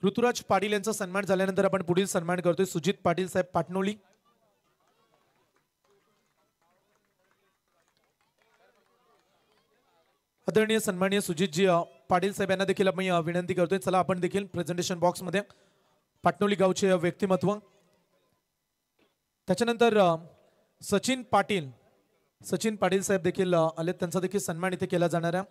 ऋतुराज पाटील यांचा सन्मान झाल्यानंतर आपण पुढील सन्मान करतोय सुजित पाटील साहेब पाटणोली। आदरणीय सन्माननीय सुजितजी पाटील साहेब यांना देखील मी विनंती करतोय, चला आपण देखील प्रेझेंटेशन बॉक्स मध्ये पाटणोली गावचे व्यक्तिमत्व, त्याच्यानंतर सचिन पाटील साहेब देखील आले, त्यांचा देखील सन्मान इथे केला जाणार आहे।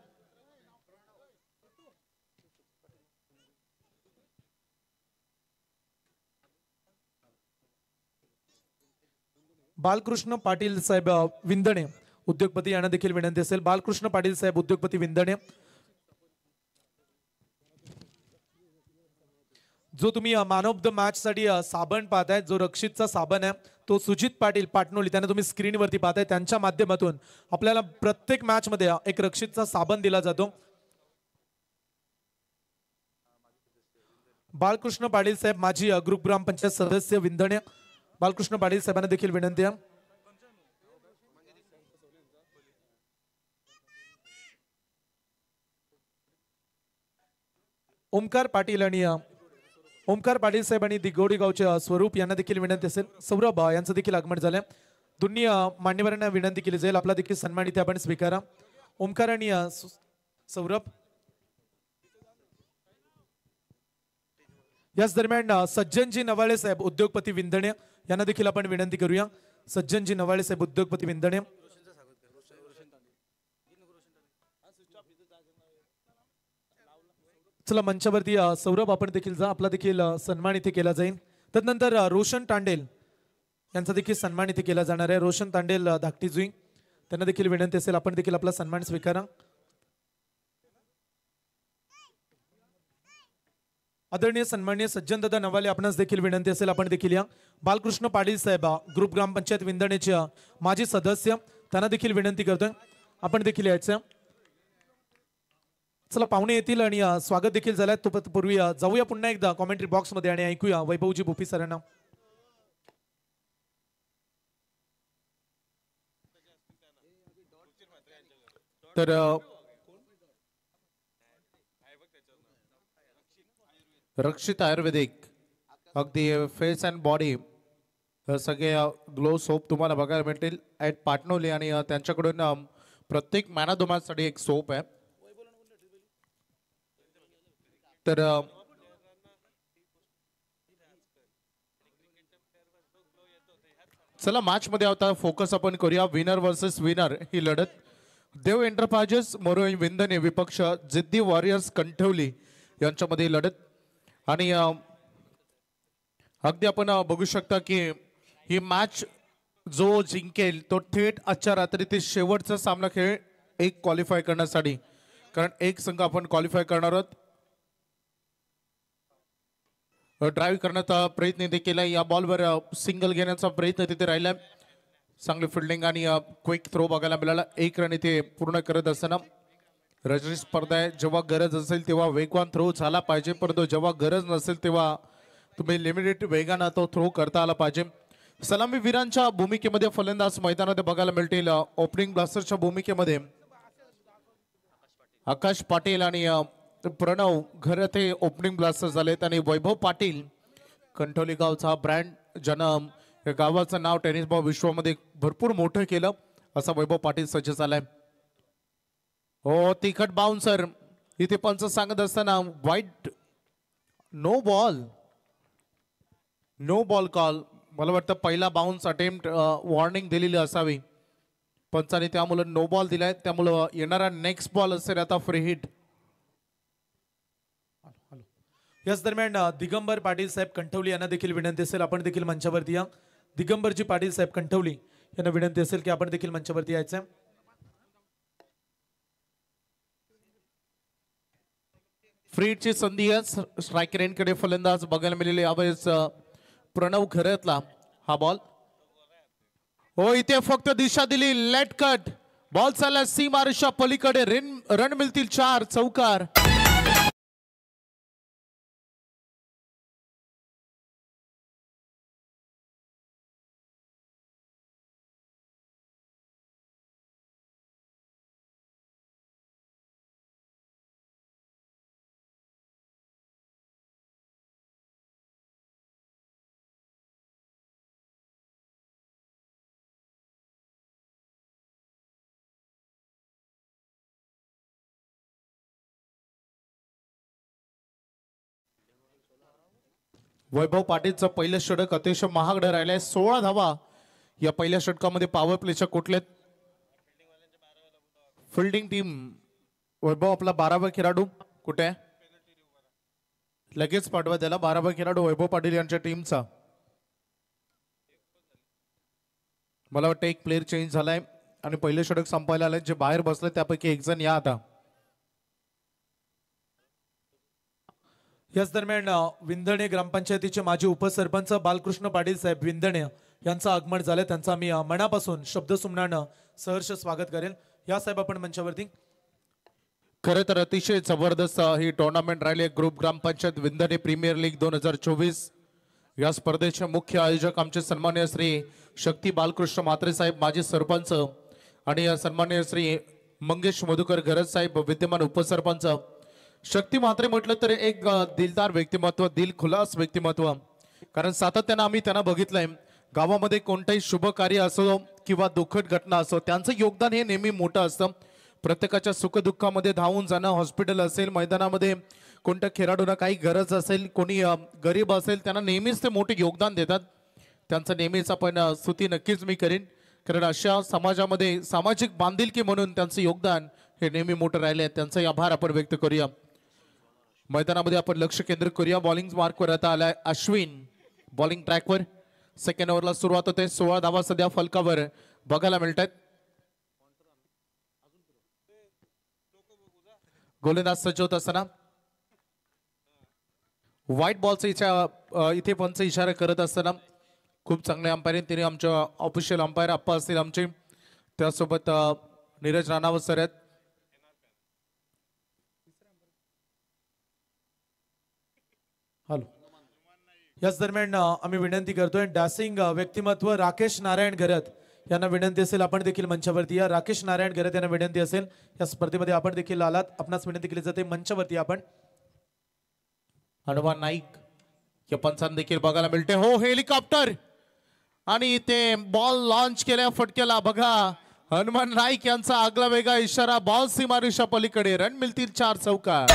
बालकृष्ण पाटील साहेब विंदणे उद्योगपती यांना देखील विनंती असेल। बालकृष्ण पाटील साहेब उद्योगपती विंदणे, जो तुम्ही मॅन ऑफ द मॅच साठी साबण पाहताय, जो रक्षितचा साबण आहे तो सुजित पाटील पाटणोली, त्यांना तुम्ही स्क्रीनवरती पाहताय, त्यांच्या माध्यमातून आपल्याला प्रत्येक मॅच मध्ये एक रक्षितचा साबण दिला जातो। बालकृष्ण पाटील साहेब माजी ग्रुप ग्रामपंचायत सदस्य विंदणे, बालकृष्ण पाटील साहेबांना देखील विनंती आहे। ओमकार पाटील साहेब आणि दिगोडी गावचे स्वरूप यांना देखील विनंती असेल। सौरभ यांचं देखील आगमन झालंय। दोन्ही मान्यवरांना विनंती केली जाईल, आपला देखील सन्मान इथे आपण स्वीकारा। ओमकार आणि सौरभ, याच दरम्यान सज्जनजी नवाळे साहेब उद्योगपती विंदणे यांना देखील आपण विनंती करूया। सज्जनजी नवाळे साहेब उद्योगपती विंदणे, चला मंचावरती सौरभ आपण देखील जा, आपला देखील सन्मान इथे केला जाईल। त्यानंतर रोशन तांडेल यांचा देखील सन्मान इथे केला जाणार आहे। रोशन तांडेल धाकटी जुई, त्यांना देखील विनंती असेल, आपण देखील आपला सन्मान स्वीकारा। आदरणीय सन्माननीय सज्जन दादा नवाले आपणास देखील विनंती असेल, आपण देखील या। बालकृष्ण पाटील साहेब ग्रुप ग्रामपंचायत विंदणेचे माजी सदस्य, त्यांना देखील विनंती करतोय, आपण देखील यायचं। चला पाहुणे येतील आणि स्वागत देखील झालंय, तो पूर्वी जाऊया पुन्हा एकदा कॉमेंट्री बॉक्स मध्ये आणि ऐकूया वैभवजी भोपी सरांना। तर रक्षित आयुर्वेदिक अगदी फेस अँड बॉडी सगळे ग्लो सोप तुम्हाला बघायला मिळतील ॲट पाटणोली, आणि त्यांच्याकडून प्रत्येक मॅन ऑफ द मॅच साठी एक सोप आहे। तर चला मॅच मध्ये आता फोकस आपण करूया विनर वर्सेस विनर ही लढत। देव एंटरप्राइजेस मोरोई विंदणे विपक्ष जिद्दी वॉरियर्स कंठवली यांच्यामध्ये लढत, आणि अगदी आपण बघू शकता की ही मॅच जो जिंकेल तो थेट आजच्या रात्री ते शेवटचा सामना खेळ एक क्वालिफाय करण्यासाठी, कारण एक संघ आपण क्वालिफाय करणार आहोत। ड्राईव्ह करण्याचा प्रयत्न ते केला, या बॉलवर सिंगल घेण्याचा प्रयत्न तिथे राहिला, चांगली फिल्डिंग आणि क्विक थ्रो बघायला मिळाला। एक रन इथे पूर्ण करत असताना रजनी स्पर्धा आहे, जेव्हा गरज असेल तेव्हा वेगवान थ्रो झाला पाहिजे, परंतु जेव्हा गरज नसेल तेव्हा तुम्ही लिमिटेड वेगानं तो थ्रो करता आला पाहिजे। सलामी वीरांच्या भूमिकेमध्ये फलंदाज मैदानामध्ये बघायला मिळतील। ओपनिंग ब्लास्टरच्या भूमिकेमध्ये आकाश पाटील आणि प्रणव घरत हे ओपनिंग ब्लास्टर झालेत, आणि वैभव पाटील कंठोली गावचा ब्रँड, ज्यानं या गावाचं नाव टेनिस बॉल विश्वामध्ये भरपूर मोठं केलं, असा वैभव पाटील सज्ज झालाय। हो तिखट बाउन्सर इथे पंच सांगत असताना वाईट नो बॉल कॉल, मला वाटतं पहिला बाउन्स अटेम्प्ट वॉर्निंग दिलेली असावी पंचाने, त्यामुळे नो बॉल दिलाय, त्यामुळं येणारा नेक्स्ट बॉल असेल आता फ्री हिट। याच दरम्यान दिगंबर पाटील साहेब कंठवली यांना देखील विनंती असेल, आपण देखील मंचावरती या। दिगंबरजी पाटील साहेब कंठवली यांना विनंती असेल की आपण देखील मंचावरती यायचं। फ्री हिटची संधी आहे, स्ट्राईक रेनकडे फलंदाज बघायला मिळाले, यावेळेस प्रणव घरतला हा बॉल। हो इथे फक्त दिशा दिली, लेट कट बॉल चालला सीमारेषा पलीकडे, रन मिळतील 4 चौकार। वैभव पाटीलचं पहिलं षटक अतिशय महागडं राहिलंय. 16 धावा या पहिल्या षटकामध्ये पॉवर प्लेच्या कुठलेत. फिल्डिंग टीम वैभव आपला 12वा खेळाडू कुठे आहे लगेच पाठवा त्याला. 12वा खेळाडू वैभव पाटील यांच्या टीमचा. मला वाटतं एक प्लेअर चेंज झालाय आणि पहिले षटक संपायला आले. जे बाहेर बसले त्यापैकी एक जण या आता. याच दरम्यान विंधणे ग्रामपंचायतीचे माजी उपसरपंच बालकृष्ण पाटील साहेब विंधणे यांचं आगमन झालं. त्यांचं आम्ही मनापासून शब्दसुमनानं सहर्ष स्वागत करेल. या साहेब आपण मंचावरती. खरं तर अतिशय जबरदस्त ही टुर्नामेंट राहिली. ग्रुप ग्रामपंचायत विंधणे प्रीमियर लीग 2024. या स्पर्धेचे मुख्य आयोजक आमचे सन्माननीय श्री शक्ती बालकृष्ण म्हात्रे साहेब माजी सरपंच आणि सन्माननीय श्री मंगेश मधुकर घरज साहेब विद्यमान उपसरपंच. शक्ती म्हात्रे म्हटलं तर एक दिलदार व्यक्तिमत्व, दिलखुलास व्यक्तिमत्व. कारण सातत्यानं आम्ही त्यांना बघितलंय. गावामध्ये कोणताही शुभ कार्य असो किंवा दुःखद घटना असो त्यांचं योगदान हे नेहमी मोठं असतं. प्रत्येकाच्या सुखदुःखामध्ये धावून जाणं. हॉस्पिटल असेल, मैदानामध्ये कोणत्या खेळाडूंना काही गरज असेल, कोणी गरीब असेल त्यांना नेहमीच ते मोठे योगदान देतात. त्यांचं नेहमीच आपण स्तुती नक्कीच मी करीन. कारण अशा समाजामध्ये सामाजिक बांधिलकी म्हणून त्यांचं योगदान हे नेहमी मोठं राहिले. त्यांचाही आभार आपण व्यक्त करूया. मैदानामध्ये आपण लक्ष केंद्रित करूया. बॉलिंग मार्कवर आता आलाय अश्विन. बॉलिंग ट्रॅकवर सेकंड ओव्हरला सुरुवात होते. 16 धावा सध्या फलकावर बघायला मिळतात. गोलंदाज सज्ज होत असताना व्हाईट बॉलचा इथे पंच इशारा करत असताना खूप चांगले अंपायरिंग तिने आमच्या ऑफिशियल अंपायर अप्पा असतील आमचे. त्यासोबत नीरज राणावत सर आहेत. हॅलो. याच दरम्यान आम्ही विनंती करतोय डॅसिंग व्यक्तिमत्व राकेश नारायण घरत यांना विनंती असेल आपण देखील मंचावरती या. राकेश नारायण घरत यांना विनंती असेल या स्पर्धेमध्ये आपण देखील आलात. आपणास विनंती केली जाते मंचावरती आपण. हनुमान नाईक या पंचांना देखील बघायला मिळते. हो हेलिकॉप्टर आणि ते बॉल लॉन्च केल्या फटक्याला बघा हनुमान नाईक यांचा आगला वेगळा इशारा. बॉल सीमारेषा पलीकडे. रन मिळतील 4 चौका.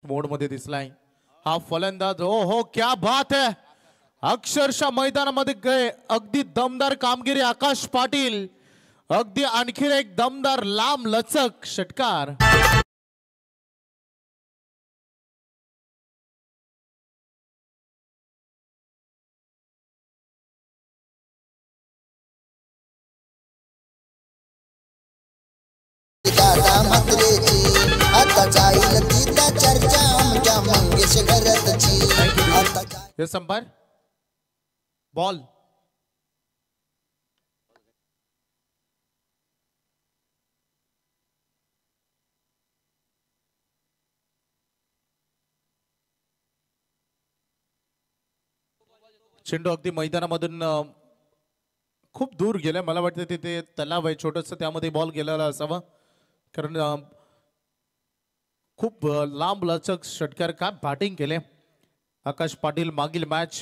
मोड मध्ये दिसलाय हा फलंदाज. हो हो क्या बात है. अक्षरशः मैदानामध्ये गए अगदी दमदार कामगिरी आकाश पाटील. अगदी आणखी एक दमदार लांब लचक षटकार. दादा म्हात्रेची आता जाईल तिथं चर्चा आमच्या मंगेश घरतची आता. हे संपार बॉल चेंडू अगदी मैदानामधून खूप दूर गेलाय. मला वाटतं तिथे तलाव आहे छोटस त्यामध्ये बॉल गेलेला असावा. कारण खूप लांब लचक षटकार. काय बॅटिंग केले आकाश पाटील. मागील मॅच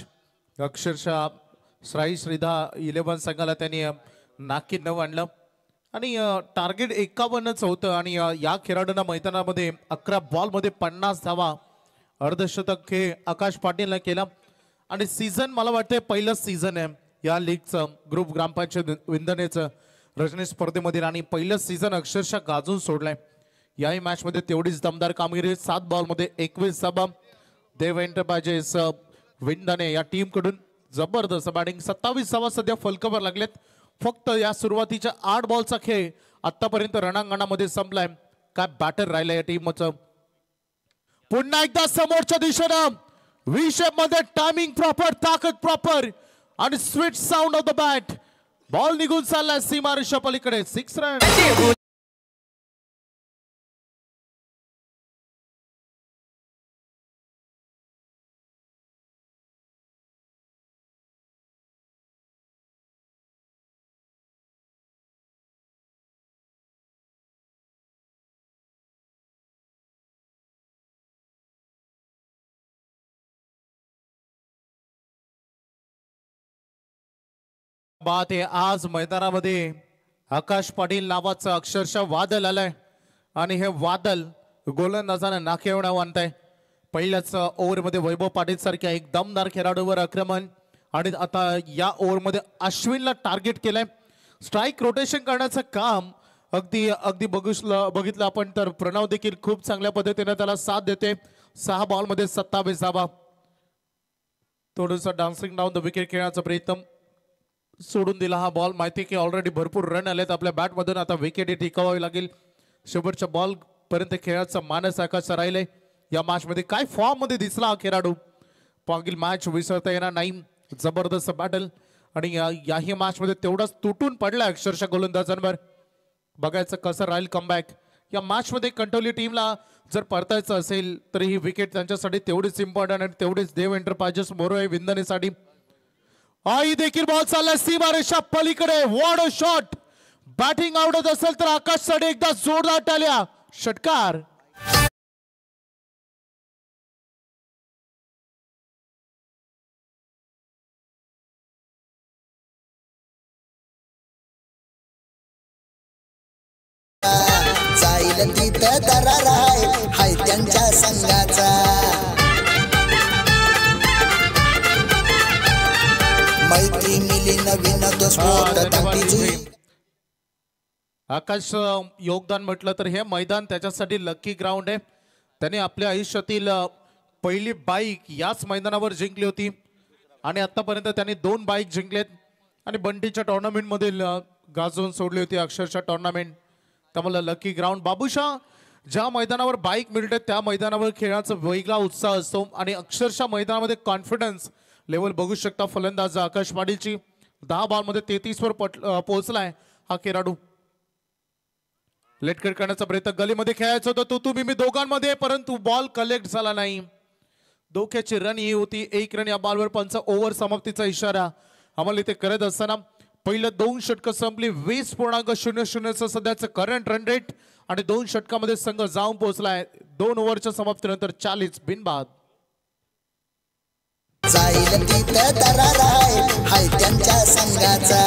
अक्षरशः साई श्रीधा 11 संघाला त्यांनी नाकी न आणलं आणि टार्गेट 51च होतं. आणि या खेळाडूंना मैदानामध्ये 11 बॉलमध्ये 50 धावा अर्धशतक हे आकाश पाटीलने केलं. आणि सीझन मला वाटतं पहिलंच सीझन आहे या लीगचं ग्रुप ग्रामपंचायत विंधणेचं रजनी स्पर्धेमध्ये. आणि पहिलंच सीझन अक्षरशः गाजून सोडलंय. याही मॅच मध्ये तेवढीच दमदार कामगिरी. 7 बॉलमध्ये 21 धावा. देव एंटरप्राइजेस विंधणे या टीम कडून जबरदस्त बॅटिंग. 27 धावा सध्या फलकावर लागलेत. फक्त या सुरुवातीच्या 8 बॉलचा खेळ आतापर्यंत रणांगणामध्ये संपलाय. काय बॅटर राहिलं या टीमचं. पुन्हा एकदा समोरच्या दिशेनं व्ही शेप मध्ये टायमिंग प्रॉपर, ताकद प्रॉपर आणि sweet sound of the bat. Ball निघून चाललाय सीमारेषा पलीकडे. 6 रन. बात आहे आज मैदानामध्ये आकाश पाटील नावाचं अक्षरशः वादळ आलंय आणि हे वादळ गोलंदाजांना नाकेवणा आणतंय. पहिल्याच ओव्हरमध्ये वैभव पाटील सारख्या एक दमदार खेळाडूवर आक्रमण आणि आता या ओव्हरमध्ये अश्विनला टार्गेट केलंय. स्ट्राईक रोटेशन करण्याचं काम अगदी बघितलं आपण तर प्रणव देखील खूप चांगल्या पद्धतीने त्याला साथ देते. 6 बॉलमध्ये 27 धावा. थोडंसं डान्सिंग डाऊन द विकेट खेळण्याचा प्रयत्न सोडून दिला हा बॉल. माहिती की ऑलरेडी भरपूर रन आलेत आपल्या बॅटमधून. आता विकेट टिकवावी लागेल. शेवटच्या बॉल पर्यंत खेळाचा मानस आकाश राहिले. या मॅच मध्ये काय फॉर्म मध्ये दिसला हा खेळाडू. मागील मॅच विसरता येणार नाही. जबरदस्त बॅटल आणि याही मॅच मध्ये तेवढाच तुटून पडला अक्षरशः गोलंदाजांवर. बघायचं कसं राहील कमबॅक. या मॅच मध्ये कंटोली टीमला जर परतायचं असेल तर ही विकेट त्यांच्यासाठी तेवढीच इम्पॉर्टंट आणि तेवढीच देव एंटरप्राइजेस मोरो विंदनेसाठी. आई देखील बॉल चाललाय सीमारेषा पलीकडे. What a shot. बॅटिंग आवडत असेल तर आकाशसाठी एकदा जोरदार टाळ्या. षटकार. जाईल तिथं दरार हाय त्यांच्या संघाचा. मैत्री मिली नवीन तो स्फोट दाटीची. आकाश योगदान म्हटलं तर हे मैदान त्याच्यासाठी लकी ग्राउंड आहे. त्याने आपल्या आयुष्यातील पहिली बाईक याच मैदानावर जिंकली होती आणि आतापर्यंत त्याने 2 बाईक जिंकलेत आणि बंटीच्या टुर्नामेंट मधील गाजवून सोडली होती अक्षरशः टुर्नामेंट. त्यामुळे लकी ग्राउंड. बाबूशा ज्या मैदानावर बाईक मिळते त्या मैदानावर खेळाचा वेगळा उत्साह असतो आणि अक्षरशः मैदानामध्ये कॉन्फिडन्स लेवल बघू शकता फलंदाज आकाश पाटीलची. 10 बॉलमध्ये 33 वर पोहोचलाय हा खेळाडू. लेट कट करण्याचा प्रयत्न. गलीमध्ये खेळायचं होतं तुम्ही मी दोघांमध्ये परंतु बॉल कलेक्ट झाला नाही. धोक्याची रन ही होती. 1 रन या बॉलवर. पंच ओव्हर समाप्तीचा इशारा आम्हाला इथे करत असताना पहिलं 2 षटकं संपली. 20.00 सध्याचं करंट रन रेट आणि 2 षटकामध्ये संघ जाऊन पोहोचलाय. 2 ओव्हरच्या समाप्तीनंतर 40 बिनबाद. जाईल तिथं दरार हाय त्यांच्या संघाचा.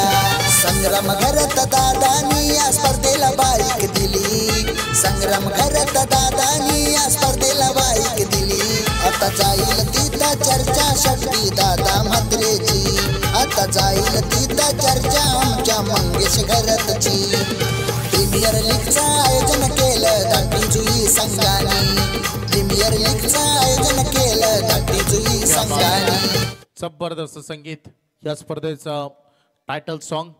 संग्राम घरत दादानी या स्पर्धेला बाईक दिली. संग्राम घरत दादानी या स्पर्धेला बाईक दिली. आता जाईल तिथं चर्चा शक्ती दादा म्हात्रेची. आता जाईल तिथं चर्चा आमच्या मंगेश घरतची. प्रीमियर लीगचं आयोजन केलं दाटी जुई संघाने. प्रीमियर लीगचं आयोजन केलं दाटी जुई संघाने. जबरदस्त संगीत या स्पर्धेचा टायटल सॉन्ग.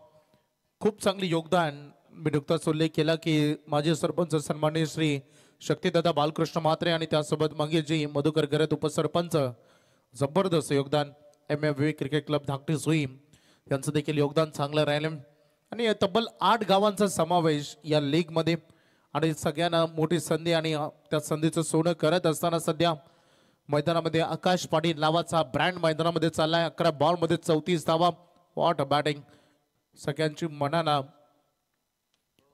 खूप चांगली योगदान. मी नुकताच उल्लेख केला की माजी सरपंच सन्माननीय श्री शक्तीदादा बालकृष्ण म्हात्रे आणि त्यासोबत मंगेशजी मधुकर गरत उपसरपंच. जबरदस्त योगदान. MFV क्रिकेट क्लब धाकटी सुई यांचं देखील योगदान चांगलं राहिलं आणि तब्बल 8 गावांचा समावेश या लीग मध्ये आणि सगळ्यांना मोठी संधी आणि त्या संधीचं सोनं करत असताना सध्या मैदानामध्ये आकाश पाटील नावाचा ब्रँड मैदानामध्ये चाललाय. 11 बॉलमध्ये 34 धावा. What a batting. सगळ्यांची मनाला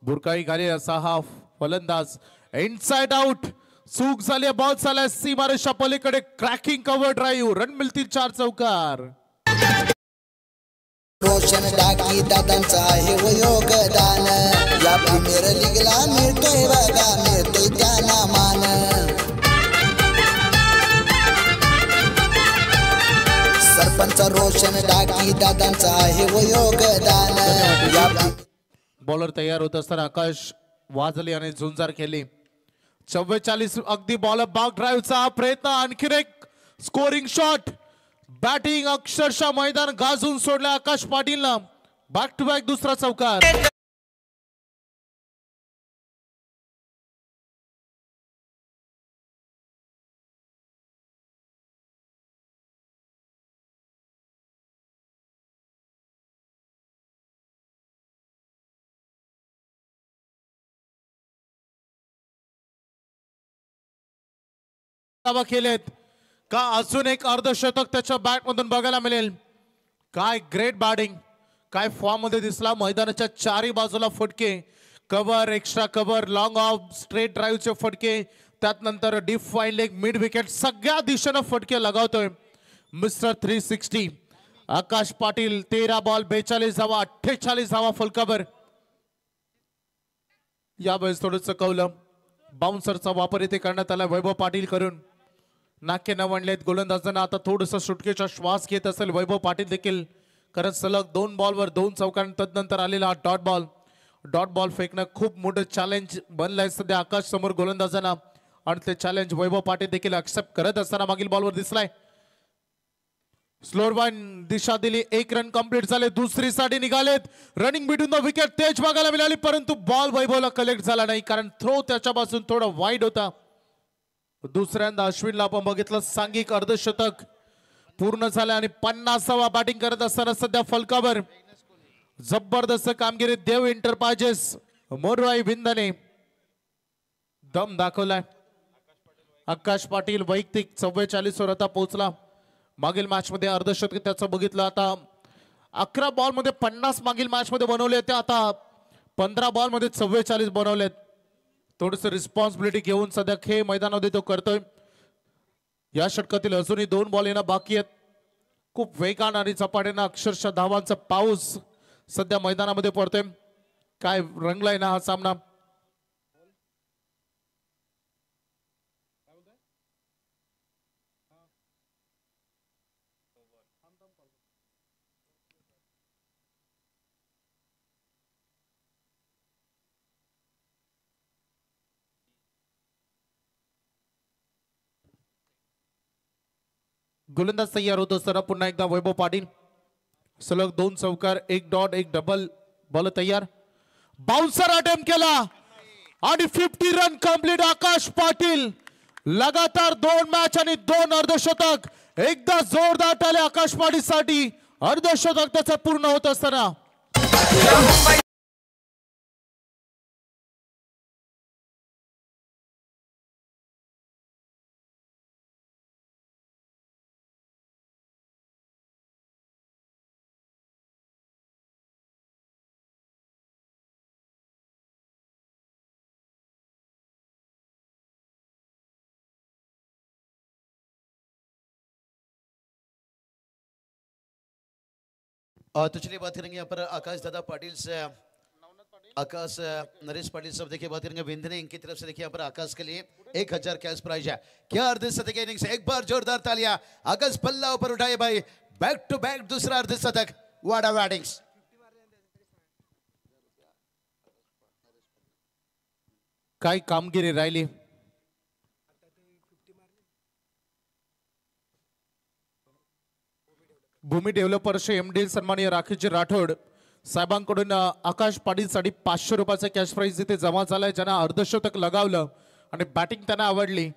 बुरकाई घाली असा हा फलंदाज. Inside out. चूक झाली. बॉल चाललाय सीमारेषा पलीकडे. Cracking cover drive. रन मिळतील 4 चौकार. रोशन डाकी दादांचं आहे व योगदान. या प्रीमियर लीगला मिळतोय बघा मिळतोय त्यांना मान. सरपंच रोशन डाकी दादांचं आहे व योगदान. बॉलर तयार होत असताना आकाश वाजले आणि झुंजार खेळली. 44 अगदी बॉल बॅक ड्राईव्हचा प्रयत्न. आणखीन एक स्कोरिंग शॉट. बॅटिंग अक्षरशः मैदान गाजून सोडलं आकाश पाटीलला. बॅक टू बॅक दुसरा चौकार. खेळलेत का अजून एक अर्धशतक त्याच्या बॅट मधून बघायला मिळेल. काय ग्रेट बॅटिंग. काय फॉर्म मध्ये दिसला. मैदानाच्या 4ही बाजूला फटके. Cover extra cover long off straight ड्राईव्हचे फटके. त्यात नंतर deep fine leg mid wicket सगळ्या दिशेनं फटके लगावतोय मिस्टर 360 आकाश पाटील 13 बॉल 42 धावा 48 धावा फलकावर. यावेळेस थोडंसं कौलं बाउन्सरचा वापर इथे करण्यात आला वैभव पाटील करून. नाके न वणलेत गोलंदाजांना आता थोडंसं सुटकेचा श्वास घेत असेल वैभव पाटील देखील, कारण सलग 2 बॉलवर 2 चौकार तदनंतर आलेला हा डॉट बॉल फेकणं खूप मोठं चॅलेंज बनलंय सध्या आकाश समोर गोलंदाजांना, आणि ते चॅलेंज वैभव पाटील देखील एक्सेप्ट करत असताना मागील बॉलवर दिसलाय. स्लोअर वन दिशा दिली, 1 रन कंप्लीट झाले, दुसरी साठी निघालेत. रनिंग बिटवीन द विकेट तेज बघायला मिळाली, परंतु बॉल वैभवला कलेक्ट झाला नाही, कारण थ्रो त्याच्यापासून थोडा वाईड होता. दुसऱ्यांदा अश्विनला आपण बघितलं सांघिक अर्धशतक पूर्ण झालं आणि 50वा बॅटिंग करत असताना सध्या फलकावर जबरदस्त कामगिरी देव एंटरप्राइजेस मोरवाई विंदने दम दाखवलाय. आकाश पाटील वैयक्तिक 44 वर आता पोहोचला. मागील मॅच मध्ये अर्धशतक त्याचं बघितलं. आता 11 बॉल मध्ये 50 मागील मॅच मध्ये बनवले ते आता 15 बॉल मध्ये 44 बनवलेत. थोडस रिस्पॉन्सिबिलिटी घेऊन सध्या खेळ मैदानामध्ये तो करतोय. या षटकातील अजूनही 2 बॉल येणं बाकी आहेत. खूप वेगान आणि झपाट्यानं अक्षरशः धावांचा पाऊस सध्या मैदानामध्ये पडतोय. काय रंगलाय ना हा सामना. गोलंदाज तयार होत असताना पुन्हा एकदा वैभव पाटील. सलग 2 चौकार 1 डॉट 1 डबल बॉल तयार. बाउन्सर अटेम्प्ट केला आणि 50 रन कंप्लीट. आकाश पाटील लगातार 2 मॅच आणि 2 अर्धशतक. एकदा जोरदार टाळे आकाश पाटील साठी. अर्धशतक त्याचं पूर्ण होत असताना तो चलिए बात करेंगे यहाँ पर आकाश दादा पाटिल से, आकाश नरेश पाटिल साहब देखिए बात करेंगे विंध्य इनकी तरफ से. देखिए यहाँ पर आकाश के लिए 1000 कैश प्राइज है. क्या अर्धशतक इनिंग्स, एक बार जोरदार तालियां. आकाश पल्ला ऊपर उठाए भाई, बैक टू बैक दूसरा अर्धशतक. What a battings. काय कामगिरी राहिली. भूमी डेव्हलपर्सचे एमडी सन्माननीय राकेशजी राठोड साहेबांकडून आकाश पाटील साठी 500 रुपयाचा कॅश प्राइज इथे जमा झालाय. ज्यांना अर्धशतक लगावलं आणि बॅटिंग त्यांना आवडली.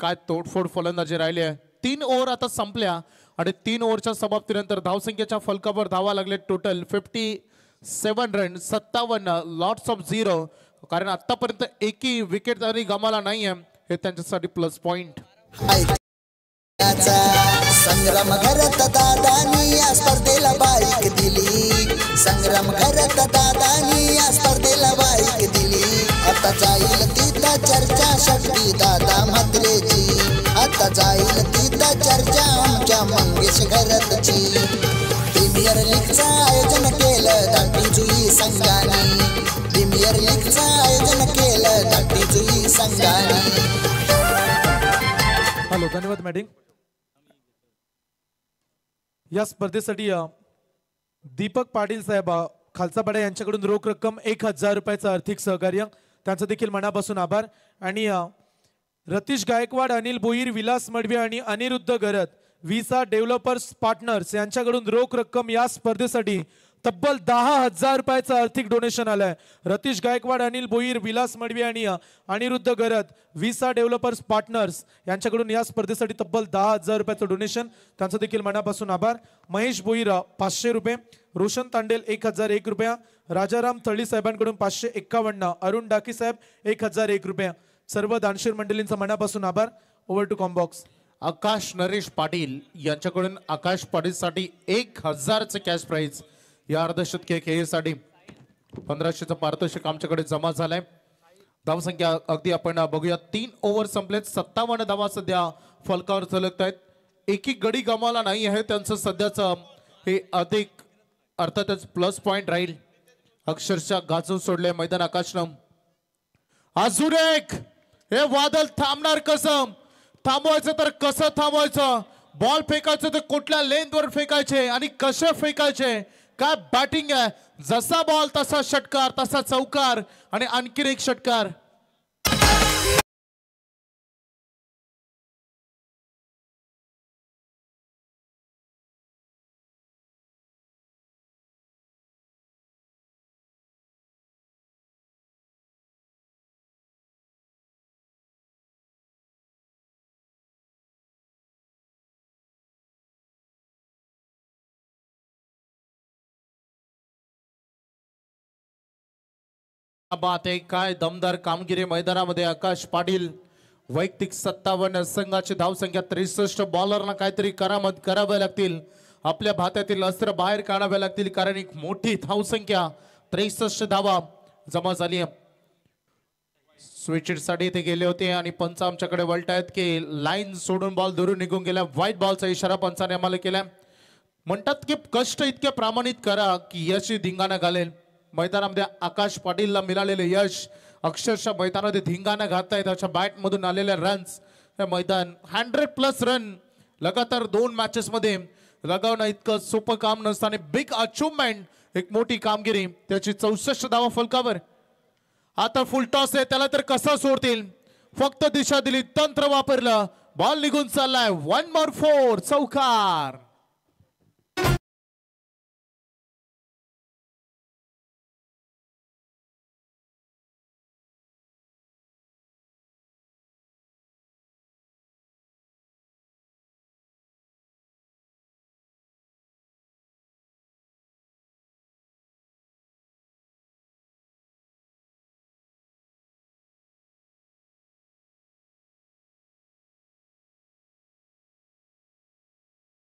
काय तोडफोड फलंदाजी राहिली आहे. 3 ओव्हर आता संपल्या आणि 3 ओव्हरच्या समाप्तीनंतर धावसंख्येच्या फलकावर धावा लागले. टोटल 57 रन 57 लॉट्स ऑफ 0, कारण आतापर्यंत एकही विकेट तरी गमावला नाहीये. हे त्यांच्यासाठी प्लस पॉइंट. संग्राम घरत दादानी या स्पर्धेला बाईक दिली. संग्राम घरत दादानी या स्पर्धेला बाईक दिली. आता जाईल तिथं चर्चा शक्ती दादा म्हात्रेची. आता जाईल तिथं चर्चा आमच्या मंगेश घरतची. प्रीमियर लीगचं आयोजन केलं दाटी जुई संघानी. प्रीमियर लीगचं आयोजन केलं दाटी जुई संघानी. हॅलो, धन्यवाद मॅडम. या स्पर्धेसाठी दीपक पाटील साहेब खालसा पाडा यांच्याकडून रोख रक्कम 1000 रुपयाचं आर्थिक सहकार्य, त्यांचं देखील मनापासून आभार. आणि रतीश गायकवाड, अनिल भोईर, विलास मडवी आणि अनिरुद्ध गरत विसा डेव्हलपर्स पार्टनर्स यांच्याकडून रोख रक्कम या स्पर्धेसाठी तब्बल 10,000 रुपयाचं आर्थिक डोनेशन आलंय. रतीश गायकवाड, अनिल भोईर, विलास मडवी आणि अनिरुद्ध गरत विसा डेव्हलपर्स पार्टनर्स यांच्याकडून या स्पर्धेसाठी तब्बल 10,000 रुपयाचं डोनेशन, त्यांचं देखील मनापासून आभार. महेश भोईर 500 रुपये, रोशन तांडेल 1001 रुपया, राजाराम थळी साहेबांकडून 551, अरुण डाकी साहेब 1001 रुपया. सर्व दानशूर मंडळींचा मनापासून आभार. ओव्हर टू कॉम्बॉक्स. आकाश नरेश पाटील यांच्याकडून आकाश पाटील साठी 1000चं कॅश प्राइज या अर्धशतकीय खेळीसाठी. 1500चं पारितोषिक आमच्याकडे जमा झालंय. धावसंख्या अगदी आपण बघूया. 3 ओव्हर संपलेत. 57 धावा सध्या फलकावर झलकत आहेत. एकही गडी गमावला नाही आहे. त्यांचं सध्याचं हे अधिक अर्थातच प्लस पॉइंट राहील. अक्षरशः गाजून सोडले मैदान आकाशनं. अजून एक हे वादळ थांबणार कसं, थांबवायचं तर कसं थांबवायचं, बॉल फेकायचं तर कुठल्या लेंथवर फेकायचे आणि कसे फेकायचे, काय बॅटिंग आहे. जसा बॉल तसा षटकार, तसा चौकार आणि आणखीन एक षटकार. बात आहे, काय दमदार कामगिरी मैदानामध्ये. आकाश पाटील वैयक्तिक 57, संघाची धावसंख्या 63. बॉलरना काहीतरी करामत कराव्या लागतील, आपल्या भात्यातील अस्त्र बाहेर काढाव्या लागतील, कारण एक मोठी धावसंख्या 63 धावा जमा झाली. स्विच साठी ते गेले होते आणि पंच आमच्याकडे वळतायत की लाईन सोडून बॉल दुरून निघून गेला. व्हाईट बॉलचा इशारा पंचाने आम्हाला केला. म्हणतात की कष्ट इतके प्रामाणिक करा की यश धिंगाणा घालेल. मैदानामध्ये आकाश पाटीलला मिळालेले यश अक्षरशः मैदानामध्ये धिंगाणा घालताय. त्याच्या बॅट मधून आलेल्या रन्स, हे मैदान 100+ रन लगातार 2 मॅचेस मध्ये लगावणं इतकं सोपं काम नसतं आणि बिग अचिव्हमेंट, एक मोठी कामगिरी. त्याची 64 धावा फलकावर. आता फुल टॉस आहे, त्याला तर कसा सोडतील, फक्त दिशा दिली, तंत्र वापरलं, बॉल निघून चाललाय. 1 more 4 चौकार.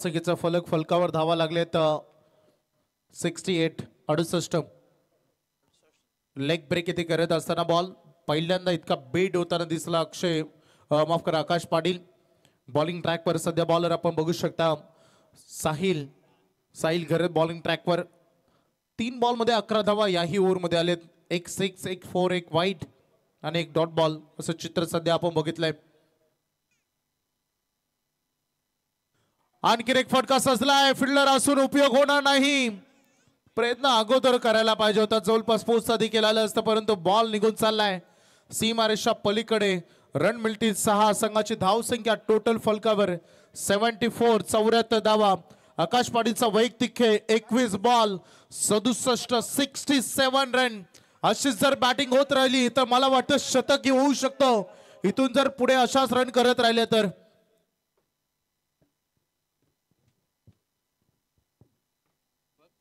संख्येचा फलक फलकावर धावा लागलेत 68 68. लेग ब्रेक इथे करत असताना बॉल पहिल्यांदा इतका बेड होताना दिसला अक्षय माफ करा आकाश पाटील. बॉलिंग ट्रॅकवर सध्या बॉलर आपण बघू शकता साहिल घरत बॉलिंग ट्रॅकवर. 3 बॉल मध्ये 11 धावा याही ओव्हर मध्ये आलेत. 1 6 1 4 1 वाईट आणि 1 डॉट बॉल असं चित्र सध्या आपण बघितलंय. आणखी एक फटका सजलाय, फिल्डर असून उपयोग होणार नाही. प्रयत्न अगोदर करायला पाहिजे होता, जवळपास पोहोचता देखील आलं असतं, परंतु बॉल निघून चाललाय सीमारेषा पलीकडे. रन मिळतील 6. संघाची धावसंख्या टोटल फलकावर 74 74 धावा. आकाश पाटीलचा वैयक्तिक खेळ 21 बॉल 67 67 रन. अशीच जर बॅटिंग होत राहिली तर मला वाटतं शतक होऊ शकतं. इथून जर पुढे अशाच रन करत राहिले तर.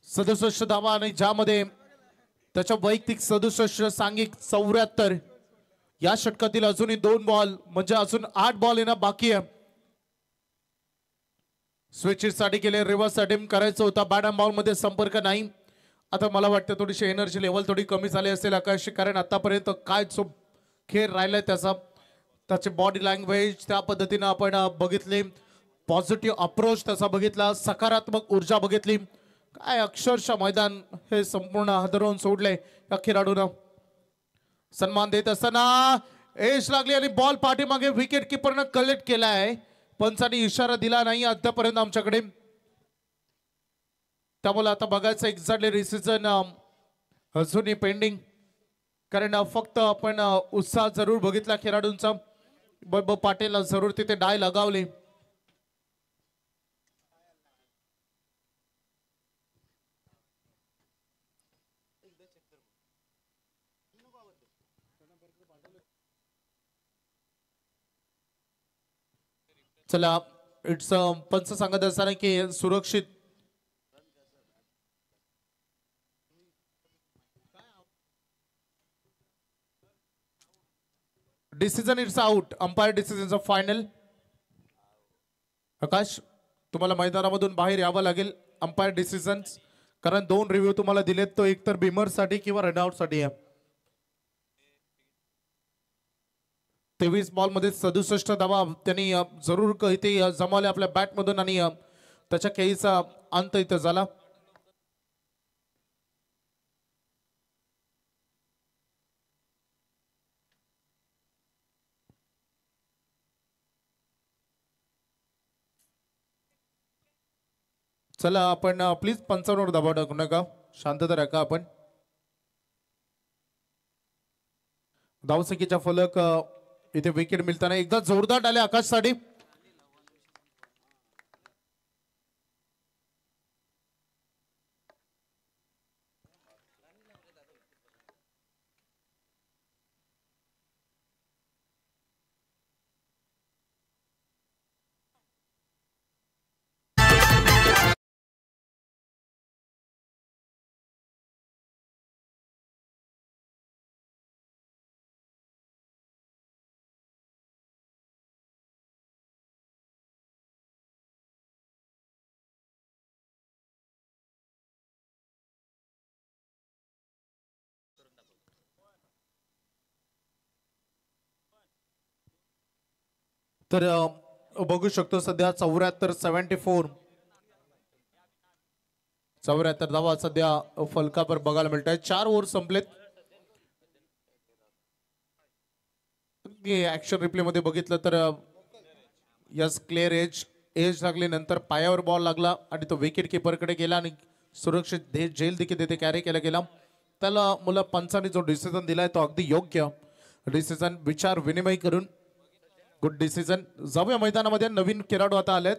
67 धावा आणि ज्यामध्ये त्याच्या वैयक्तिक 67 सांघिक 74. या षटकातील अजूनही 2 बॉल म्हणजे अजून 8 बॉल येणं बाकी आहे. स्विच साठी केले, रिव्हर्स अटेम्प्ट करायचं होता, बॅट अँड बॉल मध्ये संपर्क नाही. आता मला वाटतं थोडीशी एनर्जी लेवल थोडी कमी झाली असेल आकाश, कारण आतापर्यंत काय जो खेळ राहिलाय त्याचे बॉडी लँग्वेज त्या पद्धतीने आपण बघितले. पॉझिटिव्ह अप्रोच त्याचा बघितला, सकारात्मक ऊर्जा बघितली. काय अक्षरशः मैदान हे संपूर्ण हादरवून सोडले या खेळाडूंना. सन्मान देत असताना एज लागली आणि बॉल पाठीमागे विकेट किपरनं कलेक्ट केलाय. पंचांनी इशारा दिला नाही आतापर्यंत आमच्याकडे, त्यामुळे आता बघायचं एक्झॅक्टली डिसिजन अजूनही पेंडिंग, कारण फक्त आपण उत्साह जरूर बघितला खेळाडूंचा. पाटीलला जरूर तिथे डाय लगावली. चला इट्स पंच सांगत असताना की सुरक्षित decision it's out. Umpire decision final. Akash तुम्हाला मैदानामधून बाहेर यावं लागेल अंपायर डिसिजन, कारण 2 रिव्ह्यू तुम्हाला दिलेत, तो एकतर बिमर साठी किंवा रनआउट साठी आहे. 23 बॉल मध्ये 67 धावा त्यांनी जरूर इथे जमावले आपल्या बॅट मधून आणि त्याच्या खेळीचा अंत इथं झाला. चला आपण प्लीज पंचावन्नवर दबाव टाकू नका, शांतता राखा. आपण धावसंख्येच्या फलक इथे विकेट मिळताना एकदा जोरदार आले आकाशसाठी. तर बघू शकतो सध्या 74 धावा सध्या फलकावर बघायला मिळत आहे. 4 ओव्हर संपलेत. ऍक्शन रिप्ले मध्ये बघितलं तर यस क्लिअर एज लागली, नंतर पायावर बॉल लागला आणि तो विकेट किपरकडे गेला आणि सुरक्षित झेल देखील तिथे कॅरी केला गेला. त्याला मुलं पंचांनी जो डिसिजन दिलाय तो अगदी योग्य डिसिजन, विचार विनिमय करून गुड डिसिजन. जाऊया मैदानामध्ये. नवीन खेळाडू आता आलेत.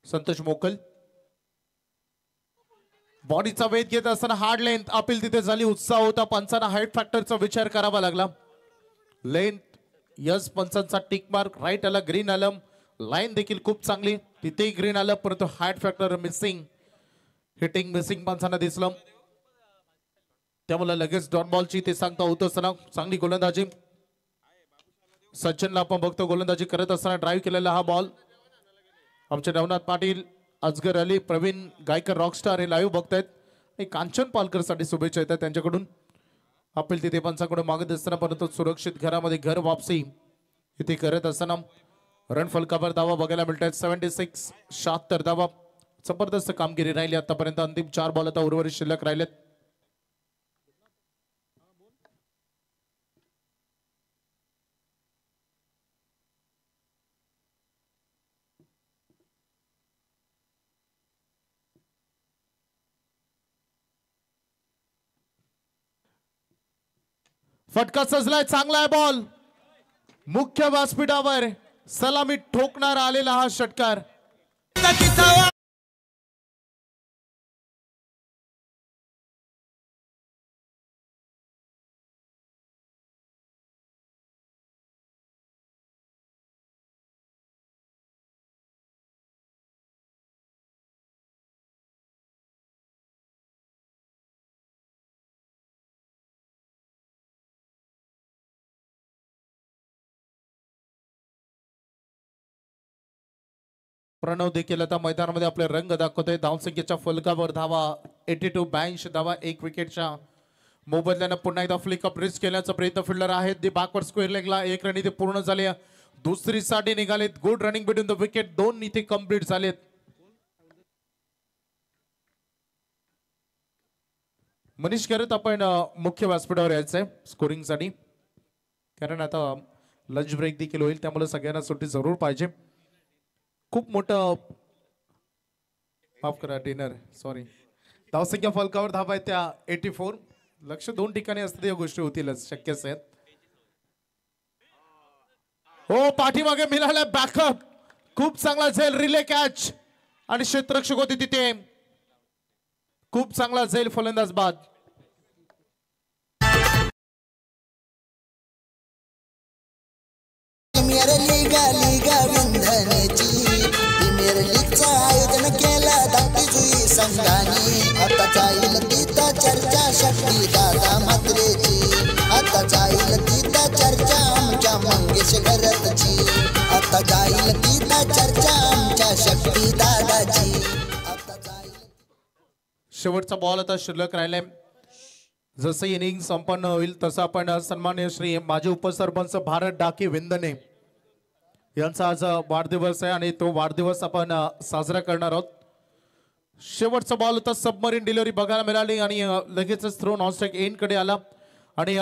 संतोष मोकल. बॉडीचा वेध घेत असताना हार्ड लेंथ अपील तिथे झाली. उत्साह होता. पंचांना हाईट फॅक्टरचा विचार करावा लागला. लेंथ यस, पंचांचा टिक मार्क. राईट आला, ग्रीन आलं. लाईन देखील खूप चांगली, तिथेही ग्रीन आलं, परंतु height factor missing. Hitting missing पंचांना दिसलं. त्यामुळे लगेच डॉट बॉलची ते सांगता होत असताना चांगली गोलंदाजी. सचिनला आपण बघतो गोलंदाजी करत असताना ड्राईव्ह केलेला हा बॉल. आमचे नवनाथ पाटील, अजगर अली, प्रवीण गायकर, रॉकस्टार हे लाईव्ह बघतायत. कांचन पालकर साठी शुभेच्छा येतात त्यांच्याकडून. अपील तिथे पंचांकडून मागत असताना परंतु सुरक्षित घरामध्ये घर वापसी इथे करत असताना रन फलकावर धावा बघायला मिळतात. 76 76 धावा. जबरदस्त कामगिरी राहिली आतापर्यंत. अंतिम 4 बॉल आता उर्वरित शिल्लक राहिलेत. फटका सजलाय, चांगला आहे बॉल. मुख्य व्यासपीठावर सलामी ठोकणार आलेला हा षटकार. प्रणव देखील आता मैदानामध्ये आपले रंग दाखवतोय. धावसंख्येच्या फलकावर धावा 82 82 धावा. 1 विकेटच्या मोबदल्यानं पुन्हा एकदा फ्लिक अप रिस्क केल्याचा प्रयत्न फिल्डर आहेत. दी बॅकवर्ड स्क्वेअर लेगला 1 रन इथे पूर्ण झाले. दुसरी साठी निघालेत. Good running between the wicket. 2 इथे कंप्लीट झालेत. मनीष करत आपण मुख्य व्यासपीठावर यायचंय स्कोरिंग साठी, कारण आता लंच ब्रेक देखील होईल, त्यामुळे सगळ्यांना सुट्टी जरूर पाहिजे. खूप मोठं माफ करा डिनर सॉरी. धावसंख्या फलकावर धावा आहेत त्या 84. लक्ष 2 ठिकाणी असते या गोष्टी होतीलच, शक्यच आहेत. हो, पाठीमागे मिळाला बॅकअप. खूप चांगला झेल, रिले कॅच आणि क्षेत्ररक्षक होते तिथे. खूप चांगला झेल, फलंदाज बाद. लीगा विंधनेची प्रीमियर लीगचं आयोजन केलं धाकटी जुई संघाने. आता जाईल तिथं चर्चा शक्ती दादा म्हात्रेची. आता जाईल तिथं चर्चा आमच्या मंगेश घरतची. आता जाईल तिथं चर्चा आमच्या शक्ती दादाची. आता जाईल शेवटचा बॉल आता शिल्लक राहिलाय. जसं इनिंग संपन्न होईल तसं आपण सन्मान्य श्री माजी उपसरपंच भारत डाके विंदणे यांचा आज वाढदिवस आहे आणि तो वाढदिवस आपण साजरा करणार आहोत. शेवटचा बॉल होता, सबमरीन डिलिव्हरी बघायला मिळाली आणि लगेचच थ्रो नॉनस्ट्राइक एंड कडे आला आणि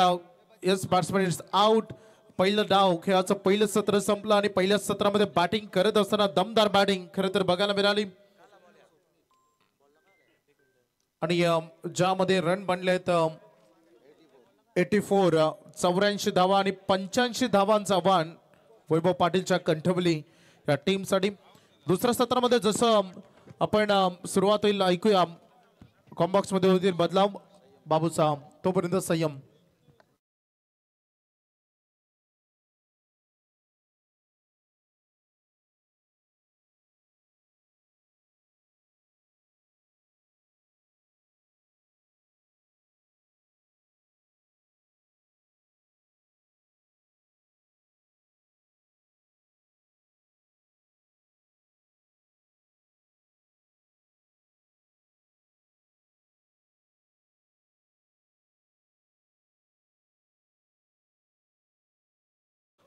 यस बॅट्समॅन इट्स आउट. पहिलं डाव खेळाचं पहिलं सत्र संपलं आणि पहिल्या सत्रामध्ये बॅटिंग करत असताना दमदार बॅटिंग खरं तर बघायला मिळाली आणि ज्यामध्ये रन बनले आहेत 84 84 धावा आणि 85 धावांचं आव्हान वैभव पाटीलच्या कंठवली या टीमसाठी. दुसऱ्या सत्रामध्ये जसं आपण सुरुवात होईल ऐकूया कॉम्बॉक्स मध्ये होतील बदलाव बाबूचा, तोपर्यंत संयम.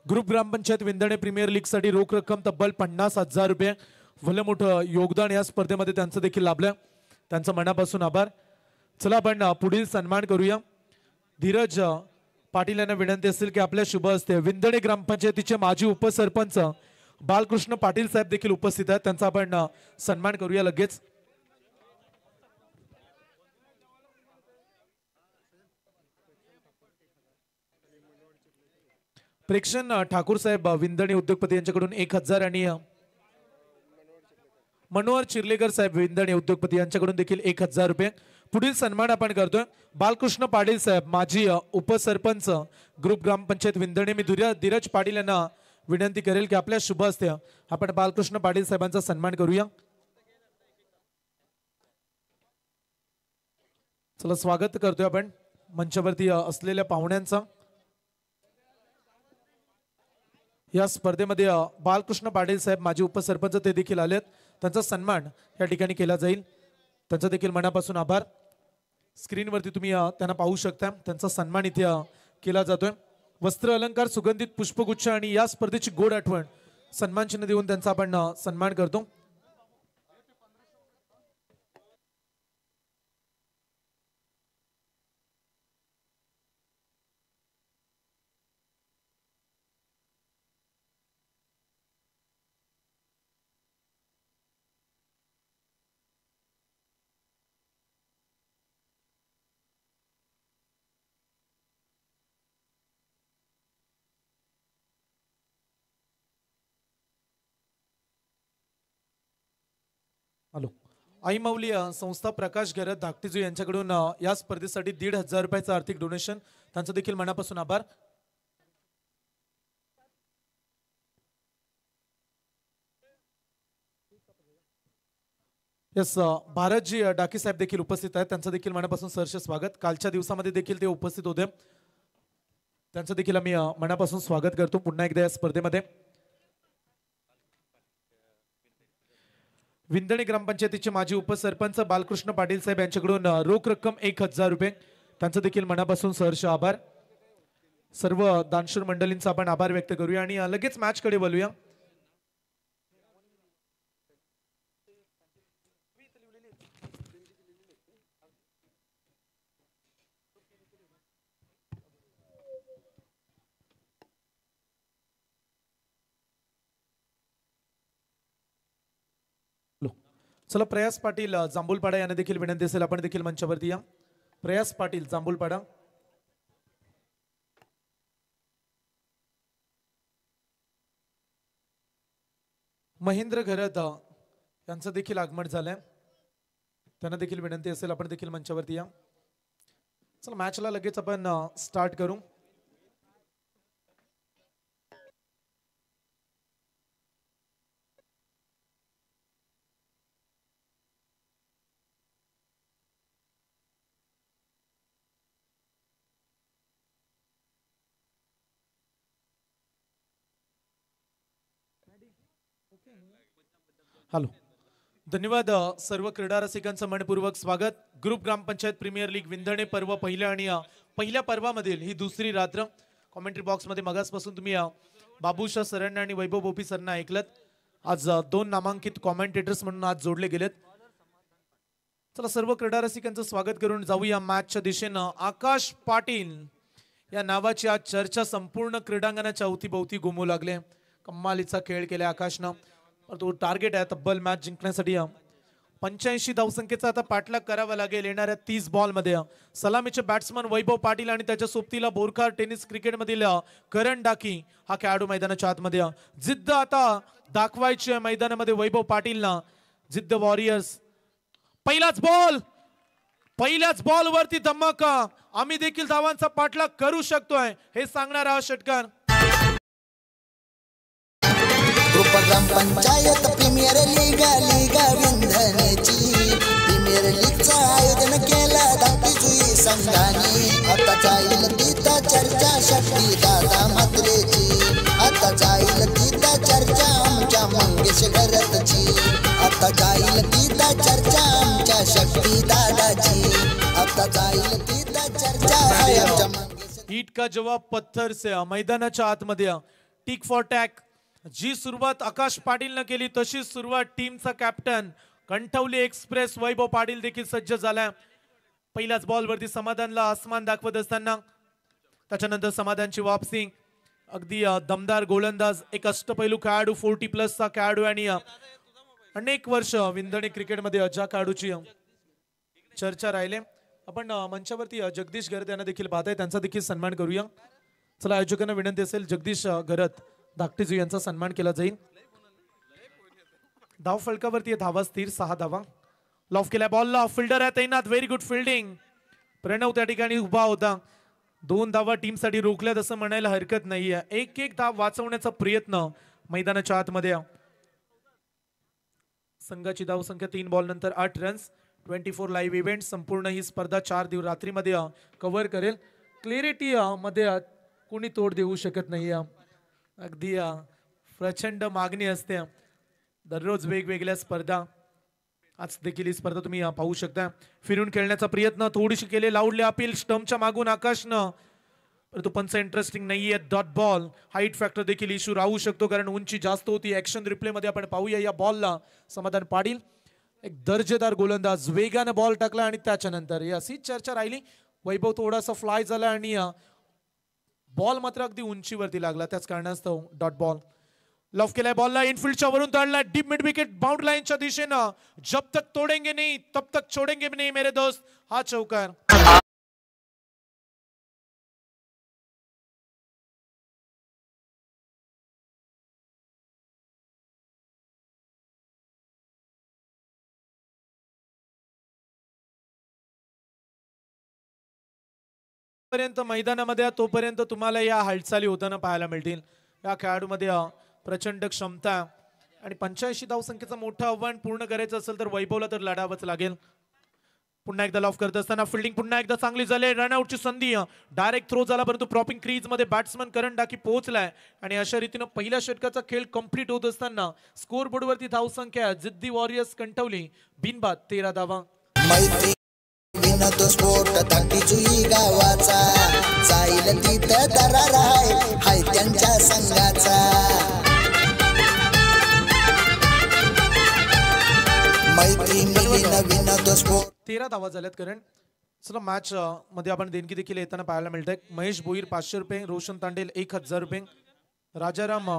ग्रुप ग्रामपंचायत विंदणे प्रीमियर लीग साठी रोख रक्कम तब्बल 50,000 रुपये भलं मोठं योगदान या स्पर्धेमध्ये त्यांचं देखील लाभलं. त्यांचं मनापासून आभार. चला आपण पुढील सन्मान करूया. धीरज पाटील यांना विनंती असेल की आपल्या शुभ हस्ते विंदणे ग्रामपंचायतीचे माजी उपसरपंच बालकृष्ण पाटील साहेब देखील उपस्थित आहेत. त्यांचा आपण सन्मान करूया लगेच. प्रेक्षण ठाकूर साहेब विंदणे उद्योगपती यांच्याकडून 1,000 आणि मनोहर चिर्लेकर साहेब विंदणे उद्योगपती यांच्याकडून देखील 1,000 रुपये. पुढील सन्मान आपण करतोय बालकृष्ण पाटील साहेब माजी उपसरपंच ग्रुप ग्रामपंचायत विंदणे. मी धीरज पाटील यांना विनंती करेल की आपल्या शुभ हस्ते आपण बालकृष्ण पाटील साहेबांचा सन्मान करूया. चला स्वागत करतोय आपण मंचावरती असलेल्या पाहुण्यांचा. या स्पर्धेमध्ये बालकृष्ण पाटील साहेब माजी उपसरपंच ते देखील आलेत. त्यांचा सन्मान या ठिकाणी केला जाईल. त्यांचा देखील मनापासून आभार. स्क्रीनवरती तुम्ही त्यांना पाहू शकता. त्यांचा सन्मान इथे केला जातोय. वस्त्र अलंकार, सुगंधित पुष्पगुच्छ आणि या स्पर्धेची गोड आठवण सन्मान चिन्ह देऊन त्यांचा आपण सन्मान करतो. हॅलो. आई माऊली संस्था प्रकाश घरत धाकटीजू यांच्याकडून या स्पर्धेसाठी 1,500 रुपयाचं आर्थिक डोनेशन. त्यांचं देखील मनापासून आभार. यस भारतजी डाके साहेब देखील उपस्थित आहेत. त्यांचं देखील मनापासून सहर्ष स्वागत. कालच्या दिवसामध्ये देखील ते उपस्थित होते. त्यांचं देखील आम्ही मनापासून स्वागत करतो पुन्हा एकदा या स्पर्धेमध्ये. विंदणे ग्रामपंचायतीचे माजी उपसरपंच बालकृष्ण पाटील साहेब यांच्याकडून रोख रक्कम 1,000 रुपये. त्यांचं देखील मनापासून सहर्ष आभार. सर्व दानशूर मंडळींचा आपण आभार व्यक्त करूया आणि लगेच मॅच कडे बोलूया. चला प्रयास पाटील जांभूलपाडा यांना देखील विनंती असेल आपण देखील मंचावरती या. प्रयास पाटील जांभूलपाडा. महेंद्र घरत यांचं देखील आगमन झालंय. त्यांना देखील विनंती असेल आपण देखील मंचावरती या. चला मॅचला लगेच आपण स्टार्ट करू. हॅलो. धन्यवाद सर्व क्रीडा रसिकांचं मनपूर्वक स्वागत. ग्रुप ग्रामपंचायत प्रीमियर लीग विंधणे पर्व पहिल्या आणि पहिल्या पर्वामधील ही दुसरी रात्र. कॉमेंट्री बॉक्समध्ये मगासपासून तुम्ही बाबूशाह सरांना आणि वैभव बोपी सरांना ऐकलत. आज दोन नामांकित कॉमेंटेटर्स म्हणून आज जोडले गेलेत. चला सर्व क्रीडा रसिकांचं स्वागत करून जाऊया मॅचच्या दिशेनं. आकाश पाटील या नावाची आज चर्चा संपूर्ण क्रीडांगणाच्या अवतीभोवती घुमू लागले. कमालीचा खेळ केला आकाशनं. तो टार्गेट आहे तब्बल मॅच जिंकण्यासाठी 85 धावसंख्येचा आता पाठलाग करावा लागेल येणाऱ्या 30 बॉलमध्ये. सलामीचे बॅट्समन वैभव पाटील आणि त्याच्या सोबतीला बोरखार टेनिस क्रिकेटमधील करण डाकी हा खेळाडू मैदानाच्या आतमध्ये. जिद्द आता दाखवायची आहे मैदानामध्ये वैभव पाटीलना. जिद्द वॉरियर्स. पहिल्याच बॉल वरती धमाका. आम्ही देखील धावांचा पाठलाग करू शकतोय हे सांगणारा हा षटकार. ग्रुप ग्रामपंचायत प्रीमियर लीग विंधणेची प्रीमियर लीगचं आयोजन केलं धाकटी जुई संघाने. आता जाईल तिथं चर्चा शक्ती दादा म्हात्रेची. आता जाईल तिथं चर्चा आमच्या मंगेश घरतची. आता जाईल तिथं चर्चा आमच्या शक्ती दादाची. आता जाईल तिथं चर्चा आमच्या मंगेश. ईट का जवाब पत्थर से. मैदानाच्या आतमध्ये टिक फॉर टॅक. जी सुरुवात आकाश पाटीलनं केली तशीच सुरुवात टीमचा कॅप्टन कंठवली एक्सप्रेस वैभव पाटील देखील सज्ज झालाय. पहिल्याच बॉलवरती समाधानला आसमान दाखवत असताना त्याच्यानंतर समाधानची वापसी. अगदी दमदार गोलंदाज, एक अष्टपैलू खेळाडू, 40+ खेळाडू आणि अनेक वर्ष विंधणे क्रिकेटमध्ये ज्या खेळाडूची चर्चा राहिले. आपण मंचावरती जगदीश घरत यांना देखील पाहताय, त्यांचा देखील सन्मान करूया. चला आयोजकांना विनंती असेल जगदीश घरत धाकटीजू यांचा सन्मान केला जाईल. धाव फलकावरती धावा स्थिर 6 धावा. लॉफ केल्या बॉलला. फिल्डर आहे तैनात. Very good fielding. प्रणव त्या ठिकाणी उभा होता. 2 धावा टीमसाठी रोखल्यात असं म्हणायला हरकत नाहीये. एक धाव वाचवण्याचा प्रयत्न मैदानाच्या आतमध्ये. संघाची धाव संख्या 3 बॉल नंतर 8 रन्स. 24 live event. संपूर्ण ही स्पर्धा 4 दिवस रात्रीमध्ये कव्हर करेल. क्लॅरिटी मध्ये कोणी तोड देऊ शकत नाही. अगदी प्रचंड मागणी असते दररोज वेगवेगळ्या स्पर्धा. आज देखील ही स्पर्धा तुम्ही पाहू शकता. फिरून खेळण्याचा प्रयत्न थोडीशी केले. लाऊडले अपील स्टंपच्या मागून आकाशनं, परंतु पंच इंटरेस्टिंग नाहीये. Dot ball. हाईट फॅक्टर देखील इश्यू राहू शकतो कारण उंची जास्त होती. ऍक्शन रिप्ले मध्ये आपण पाहूया या बॉलला. समाधान पाटील एक दर्जेदार गोलंदाज, वेगाने बॉल टाकला आणि त्याच्यानंतर अशीच चर्चा राहिली. वैभव थोडासा फ्लाय झाला आणि बॉल मात्र अगदी उंचीवरती लागला. त्याच कारणास्तव डॉट बॉल. लॉफ केलाय बॉलला. इनफिल्डच्या वरून तळला. डीप मिड विकेट बाउंड लाईनच्या दिशेनं. जब तक तोडेंगे नहीं तब तक छोडेंगे नहीं मेरे दोस्त. हा चौकार. पर्यंत मैदानामध्ये तोपर्यंत तुम्हाला या हालचाली होताना पाहायला मिळतील. या खेळाडूमध्ये प्रचंड क्षमता आणि 85 धावसंख्येचं मोठं आव्हान पूर्ण करायचं असेल तर वैभवला तर लढावंच लागेल. पुन्हा एकदा लॉफ करत असताना फिल्डिंग पुन्हा एकदा चांगली झाली. रनआउटची संधी. डायरेक्ट थ्रो झाला परंतु प्रॉपिंग क्रीज मध्ये बॅट्समन करण डाकी पोहोचलाय आणि अशा रीतीनं पहिल्या षटकाचा खेळ कंप्लीट होत असताना स्कोर बोर्डवरती धावसंख्या जिद्दी वॉरियर्स कंठवली बिनबाद 13 धावा. तो स्फोट धाकटी जुई गावाचा. जाईल तिथं दरार हाय त्यांच्या संघाचा. मैत्री मिली नवीन तो स्फोट. 13 धावा झाल्यात कारण. चला मॅच मध्ये आपण देणगी देखील येताना पाहायला मिळत आहे. महेश भोईर 500 रुपये, रोशन तांडेल 1000 रुपये, राजाराम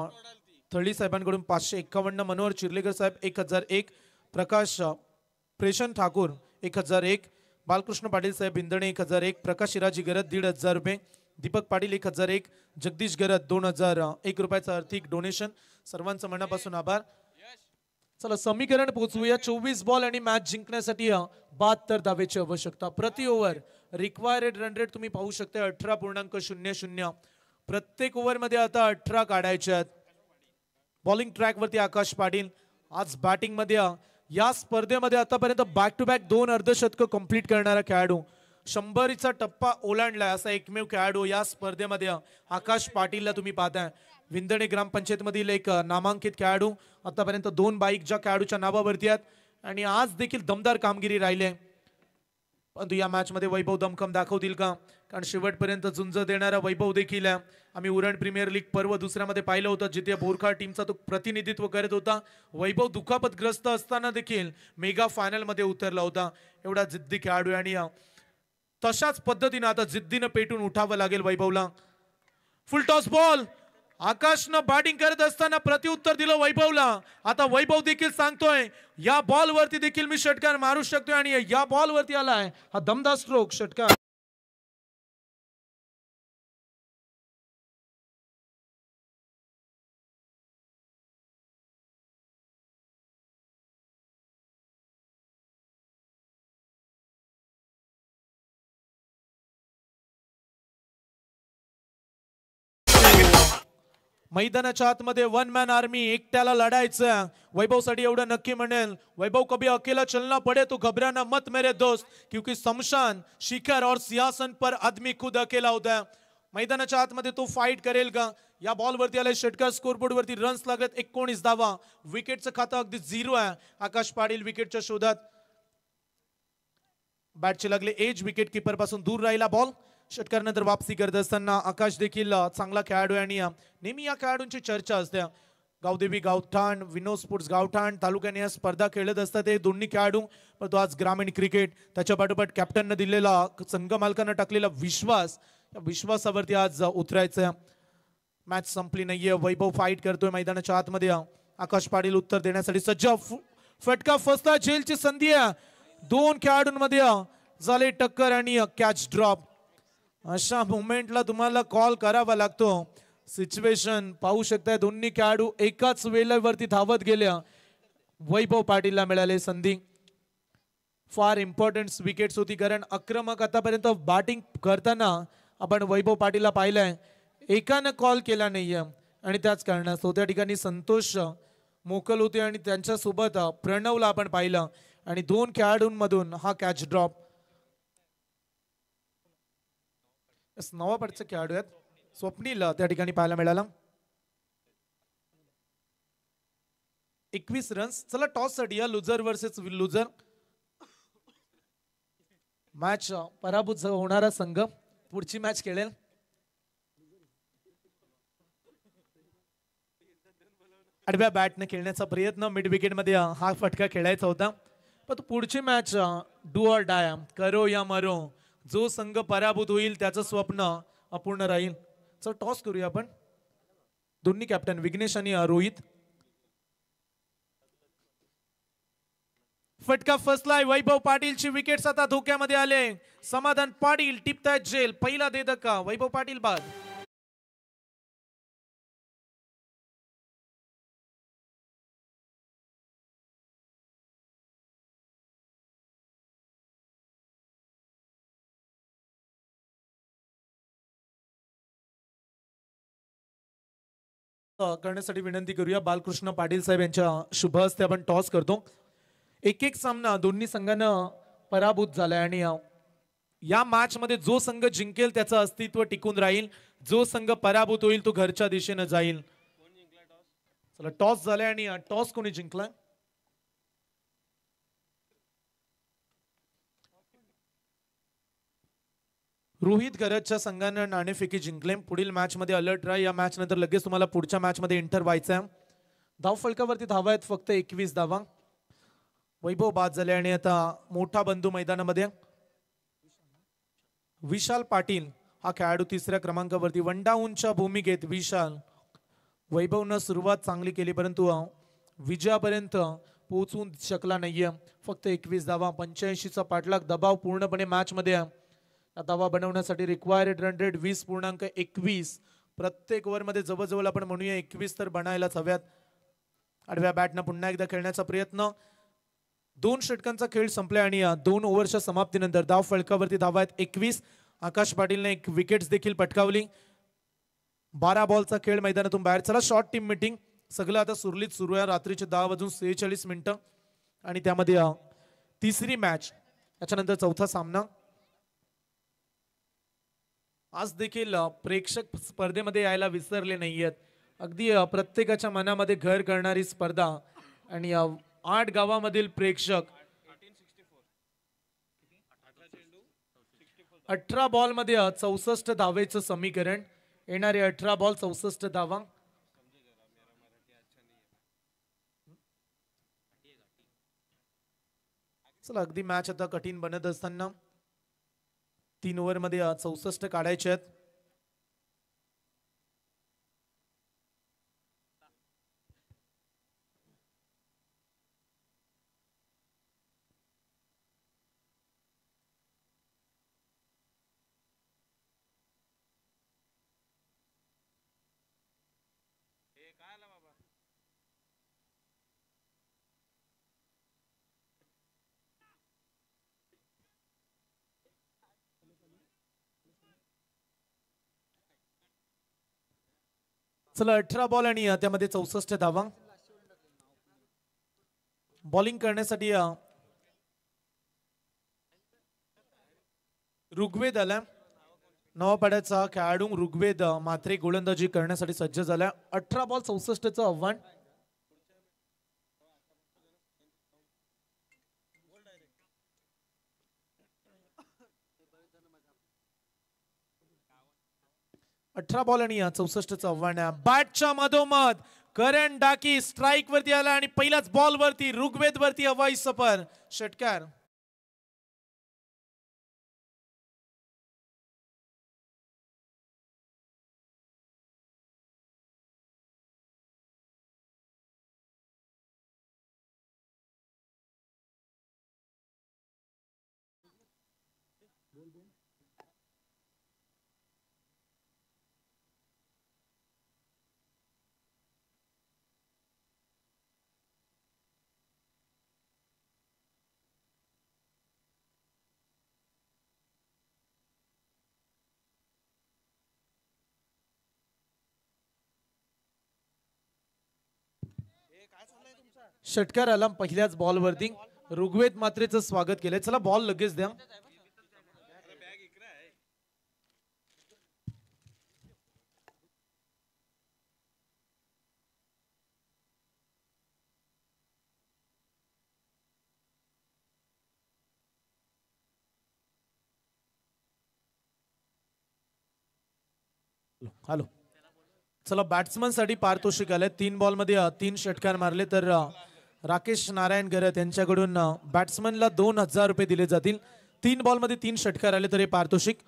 थळी साहेबांकडून 551, मनोहर चिर्लेकर साहेब 1001, प्रकाश प्रेषण ठाकूर 1001, बालकृष्ण पाटील साहेब इंधणे 1001, प्रकाश शिराजी गरज 1500 रुपये, दीपक पाटील 1001, जगदीश गरज 2001 रुपयाचं आर्थिक डोनेशन. सर्वांचं मनापासून आभार. चला समीकरण पोहोचूया. 24 बॉल आणि मॅच जिंकण्यासाठी 72 धावेची आवश्यकता. प्रति ओव्हर रिक्वायर्ड रन रेट तुम्ही पाहू शकता 18.00. प्रत्येक ओव्हर मध्ये आता 18 काढायचे आहेत. बॉलिंग ट्रॅक वरती आकाश पाटील. आज बॅटिंग मध्ये या स्पर्धेमध्ये आतापर्यंत बॅक टू बॅक 2 अर्धशतक कंप्लीट करणारा खेळाडू. 100चा टप्पा ओलांडलाय असा एकमेव खेळाडू या स्पर्धेमध्ये आकाश पाटीलला तुम्ही पाहताय. विंधणे ग्रामपंचायत मधील एक नामांकित खेळाडू. आतापर्यंत 2 बाईक ज्या खेळाडूच्या नावावरती आहेत आणि आज देखील दमदार कामगिरी राहिले. परंतु या मॅच मध्ये वैभव दमखम दाखवतील का? कारण शेवटपर्यंत झुंज देणारा वैभव देखील आम्ही उरण प्रीमियर लीग पर्व दुसऱ्यामध्ये पाहिलं होतं, जिथे बोरखा टीमचा तो प्रतिनिधित्व करत होता. वैभव दुखापतग्रस्त असताना देखील मेगा फायनल मध्ये उतरला होता. एवढा जिद्दी खेळाडू आणि तशाच पद्धतीने आता जिद्दीनं पेटून उठावं लागेल वैभवला. फुल टॉस बॉल, आकाशनं बॅटिंग करत असताना प्रत्युत्तर दिलं वैभवला. आता वैभव देखील सांगतोय या बॉल वरती देखील मी षटकार मारू शकतोय आणि या बॉल वरती आलाय हा दमदार स्ट्रोक षटकार. मैदानाच्या आतमध्ये वन मॅन आर्मी, एकट्याला लढायचं. वैभवसाठी एवढं नक्की म्हणेल, वैभव कभी अकेला चलना पड़े तो घबराना मत मेरे दोस्त, क्योंकि शमशान, शिखर और सिंहासन पर आदमी खुद अकेला होता है. मैदानाच्या आतमध्ये तो फाईट करेल का? या बॉल वरती आलाय षटकार. स्कोरबोर्ड वरती रन्स लागत 19 धावा. विकेटचं खातं अगदी 0 आहे. आकाश पाटील विकेटच्या शोधात. बॅटचे लागले एज, विकेट कीपर पासून दूर राहिला बॉल. षटकारानंतर वापसी करत असताना आकाश देखील चांगला खेळाडू आहे आणि नेहमी या खेळाडूंची चर्चा असते. गावदेवी गावठाण, विनोद स्पोर्ट्स गावठाण तालुक्याने या स्पर्धा खेळत असतात हे दोन्ही खेळाडू. पण तो आज ग्रामीण क्रिकेट, त्याच्या पाठोपाठ कॅप्टननं दिलेला, संघ मालकांना टाकलेला विश्वास, या विश्वासावरती आज उतरायचं. मॅच संपली नाहीये. वैभव फाईट करतोय मैदानाच्या आतमध्ये. आकाश पाटील उत्तर देण्यासाठी सज्ज. फटका फसला, जेलची संधी आहे. 2 खेळाडूंमध्ये झाले टक्कर आणि कॅच ड्रॉप. अशा मोमेंटला तुम्हाला कॉल करावा लागतो. सिच्युएशन पाहू शकताय, दोन्ही खेळाडू एकाच वेळेवरती धावत गेल्या. वैभव पाटीलला मिळाले संधी. फार इम्पॉर्टंट विकेट्स होती, कारण आक्रमक आतापर्यंत बॅटिंग करताना आपण वैभव पाटीलला पाहिलंय, एकानं कॉल केला नाहीये आणि त्याच कारणास्तव त्या ठिकाणी संतोष मोकल होते आणि त्यांच्यासोबत प्रणवला आपण पाहिलं आणि 2 खेळाडूंमधून हा कॅच ड्रॉप. नवापडचे खेळाडू आहेत, स्वप्नील त्या ठिकाणी पाहायला मिळाला. 21 रन्स. चला टॉस साठी या लुझर वर्सेस लुझर. मॅच पराभूत होणारा संघ पुढची मॅच खेळेल. आडव्या बॅटने खेळण्याचा प्रयत्न, मिड विकेट मध्ये हा फटका खेळायचा होता. पण पुढची मॅच डू ऑर डाय, करो या मरो. जो संघ पराभूत होईल त्याचं स्वप्न अपूर्ण राहील. चल टॉस करूया आपण. दोन्ही कॅप्टन विघ्नेश आणि रोहित. फटका फसलाय. वैभव पाटीलची विकेट्स आता धोक्यामध्ये आले. समाधान पाटील टिपतायत जेल. पहिला दे धक्का, वैभव पाटील बाद. करण्यासाठी विनंती करूया. बालकृष्ण पाटील साहेब यांच्या शुभ हस्ते आपण टॉस करतो. 1-1 सामना दोन्ही संघांना पराभूत झालाय आणि या मॅच मध्ये जो संघ जिंकेल त्याचं अस्तित्व टिकून राहील. जो संघ पराभूत होईल तो घरच्या दिशेने जाईल. चला टॉस झालाय आणि टॉस कोणी जिंकलाय? रोहित गरजच्या संघानं नाणेफेकी जिंकले. पुढील मॅच मध्ये अलर्ट राहा. या मॅच नंतर लगेच तुम्हाला पुढच्या मॅच मध्ये एंटर व्हायचंय. धाव फलकावरती धावा आहेत फक्त 21 धावा. वैभव बाद झाले आणि आता मोठा बंधू मैदानामध्ये. विशाल पाटील हा खेळाडू 3ऱ्या क्रमांकावरती. वनडाऊनच्या भूमिकेत विशाल. वैभवनं सुरुवात चांगली केली परंतु विजयापर्यंत पोहोचू शकला नाहीये. फक्त 21 धावा. 85चा पाठलाग. दबाव पूर्णपणे मॅच मध्ये. धावा बनवण्यासाठी रिक्वायर्ड रन रेट 20.21. प्रत्येक ओव्हर मध्ये जवळजवळ आपण म्हणूया 21 तर बनायलाच हव्यात. आडव्या बॅटनं पुन्हा एकदा खेळण्याचा प्रयत्न. 2 षटकांचा खेळ संपला आणि 2 ओव्हरच्या समाप्तीनंतर धाव फलकावरती धावा आहेत 21. आकाश पाटीलने 1 विकेट देखील पटकावली. 12 बॉलचा खेळ मैदानातून बाहेर. चला शॉर्ट टीम मीटिंग. सगळं आता सुरळीत सुरू आहे. रात्रीचे 10:46 आणि त्यामध्ये 3री मॅच, त्याच्यानंतर 4था सामना. आज देखील प्रेक्षक स्पर्धेमध्ये यायला विसरले नाहीयेत. अगदी प्रत्येकाच्या मनामध्ये घर करणारी स्पर्धा आणि 8 गावामधील प्रेक्षक 18 बॉल मध्ये 64 धावेचं समीकरण. येणारे 18 बॉल 64 धावा. चला अगदी मॅच आता कठीण बनत असताना 3 ओव्हर मध्ये 64 काढायचे आहेत. चला 18 बॉल आणि त्यामध्ये 64 धावा. बॉलिंग करण्यासाठी ऋग्वेद आला. नवापाड्याचा खेळाडू ऋग्वेद मात्रे गोलंदाजी करण्यासाठी सज्ज झाला. 18 बॉल 64चं आव्हान. अठरा बॉल आणि 64चं आव्हान. बॅटच्या मधोमध करण डाकी स्ट्राईक वरती आला आणि पहिल्याच बॉल वरती ऋग्वेद वरती हवाई सफर. षटकार. षटकार आला पहिल्याच बॉल वरती. ऋग्वेद मात्रेचं स्वागत केलंय. चला बॉल लगेच द्या. हॅलो. चला बॅट्समन साठी पारितोषिक आले. 3 बॉल मध्ये 3 षटकार मारले तर राकेश नारायण गरत यांच्याकडून बॅट्समनला 2000 रुपये दिले जातील. 3 बॉल मध्ये 3 षटकार आले तर हे पारितोषिक.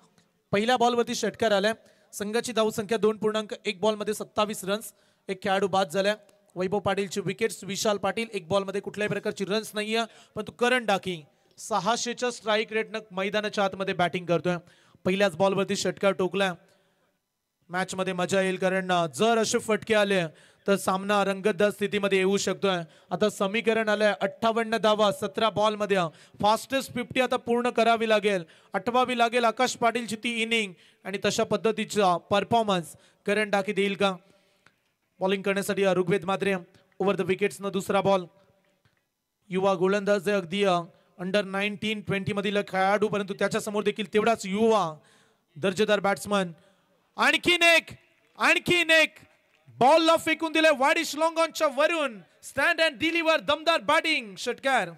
पहिल्या बॉल वरती षटकार आल्या. संघाची धावसंख्या 2.1 बॉल मध्ये 27 रन्स. एक खेळाडू बाद झाला. वैभव पाटीलची विकेट्स. विशाल पाटील 1 बॉल मध्ये कुठल्याही प्रकारची रन्स नाहीये. परंतु करण डाकी 600च्या स्ट्राईक रेटनं मैदानाच्या आतमध्ये बॅटिंग करतोय. पहिल्याच बॉल वरती षटकार टोकला. मॅच मध्ये मजा येईल कारण जर असे फटके आले तर सामना रंगतदार स्थितीमध्ये येऊ शकतोय. आता समीकरण आलंय 58 धावा 17 बॉल मध्ये. फास्टेस्ट 50 आता पूर्ण करावी लागेल. आठवावी लागेल आकाश पाटीलची ती इनिंग आणि तशा पद्धतीचा परफॉर्मन्स करण डाकी देईल का. बॉलिंग करण्यासाठी ऋग्वेद मात्रे ओव्हर द विकेट्स न दुसरा बॉल. युवा गोलंदाज अगदी अंडर 19-20 मधील खेळाडू परंतु त्याच्या समोर देखील तेवढाच युवा दर्जेदार बॅट्समन. आणखीन एक बॉलला फेकून दिले वाडिश लॉंगॉनच्या वरून. स्टँड अँड डिलिव्हर दमदार बॅटिंग. षटकार.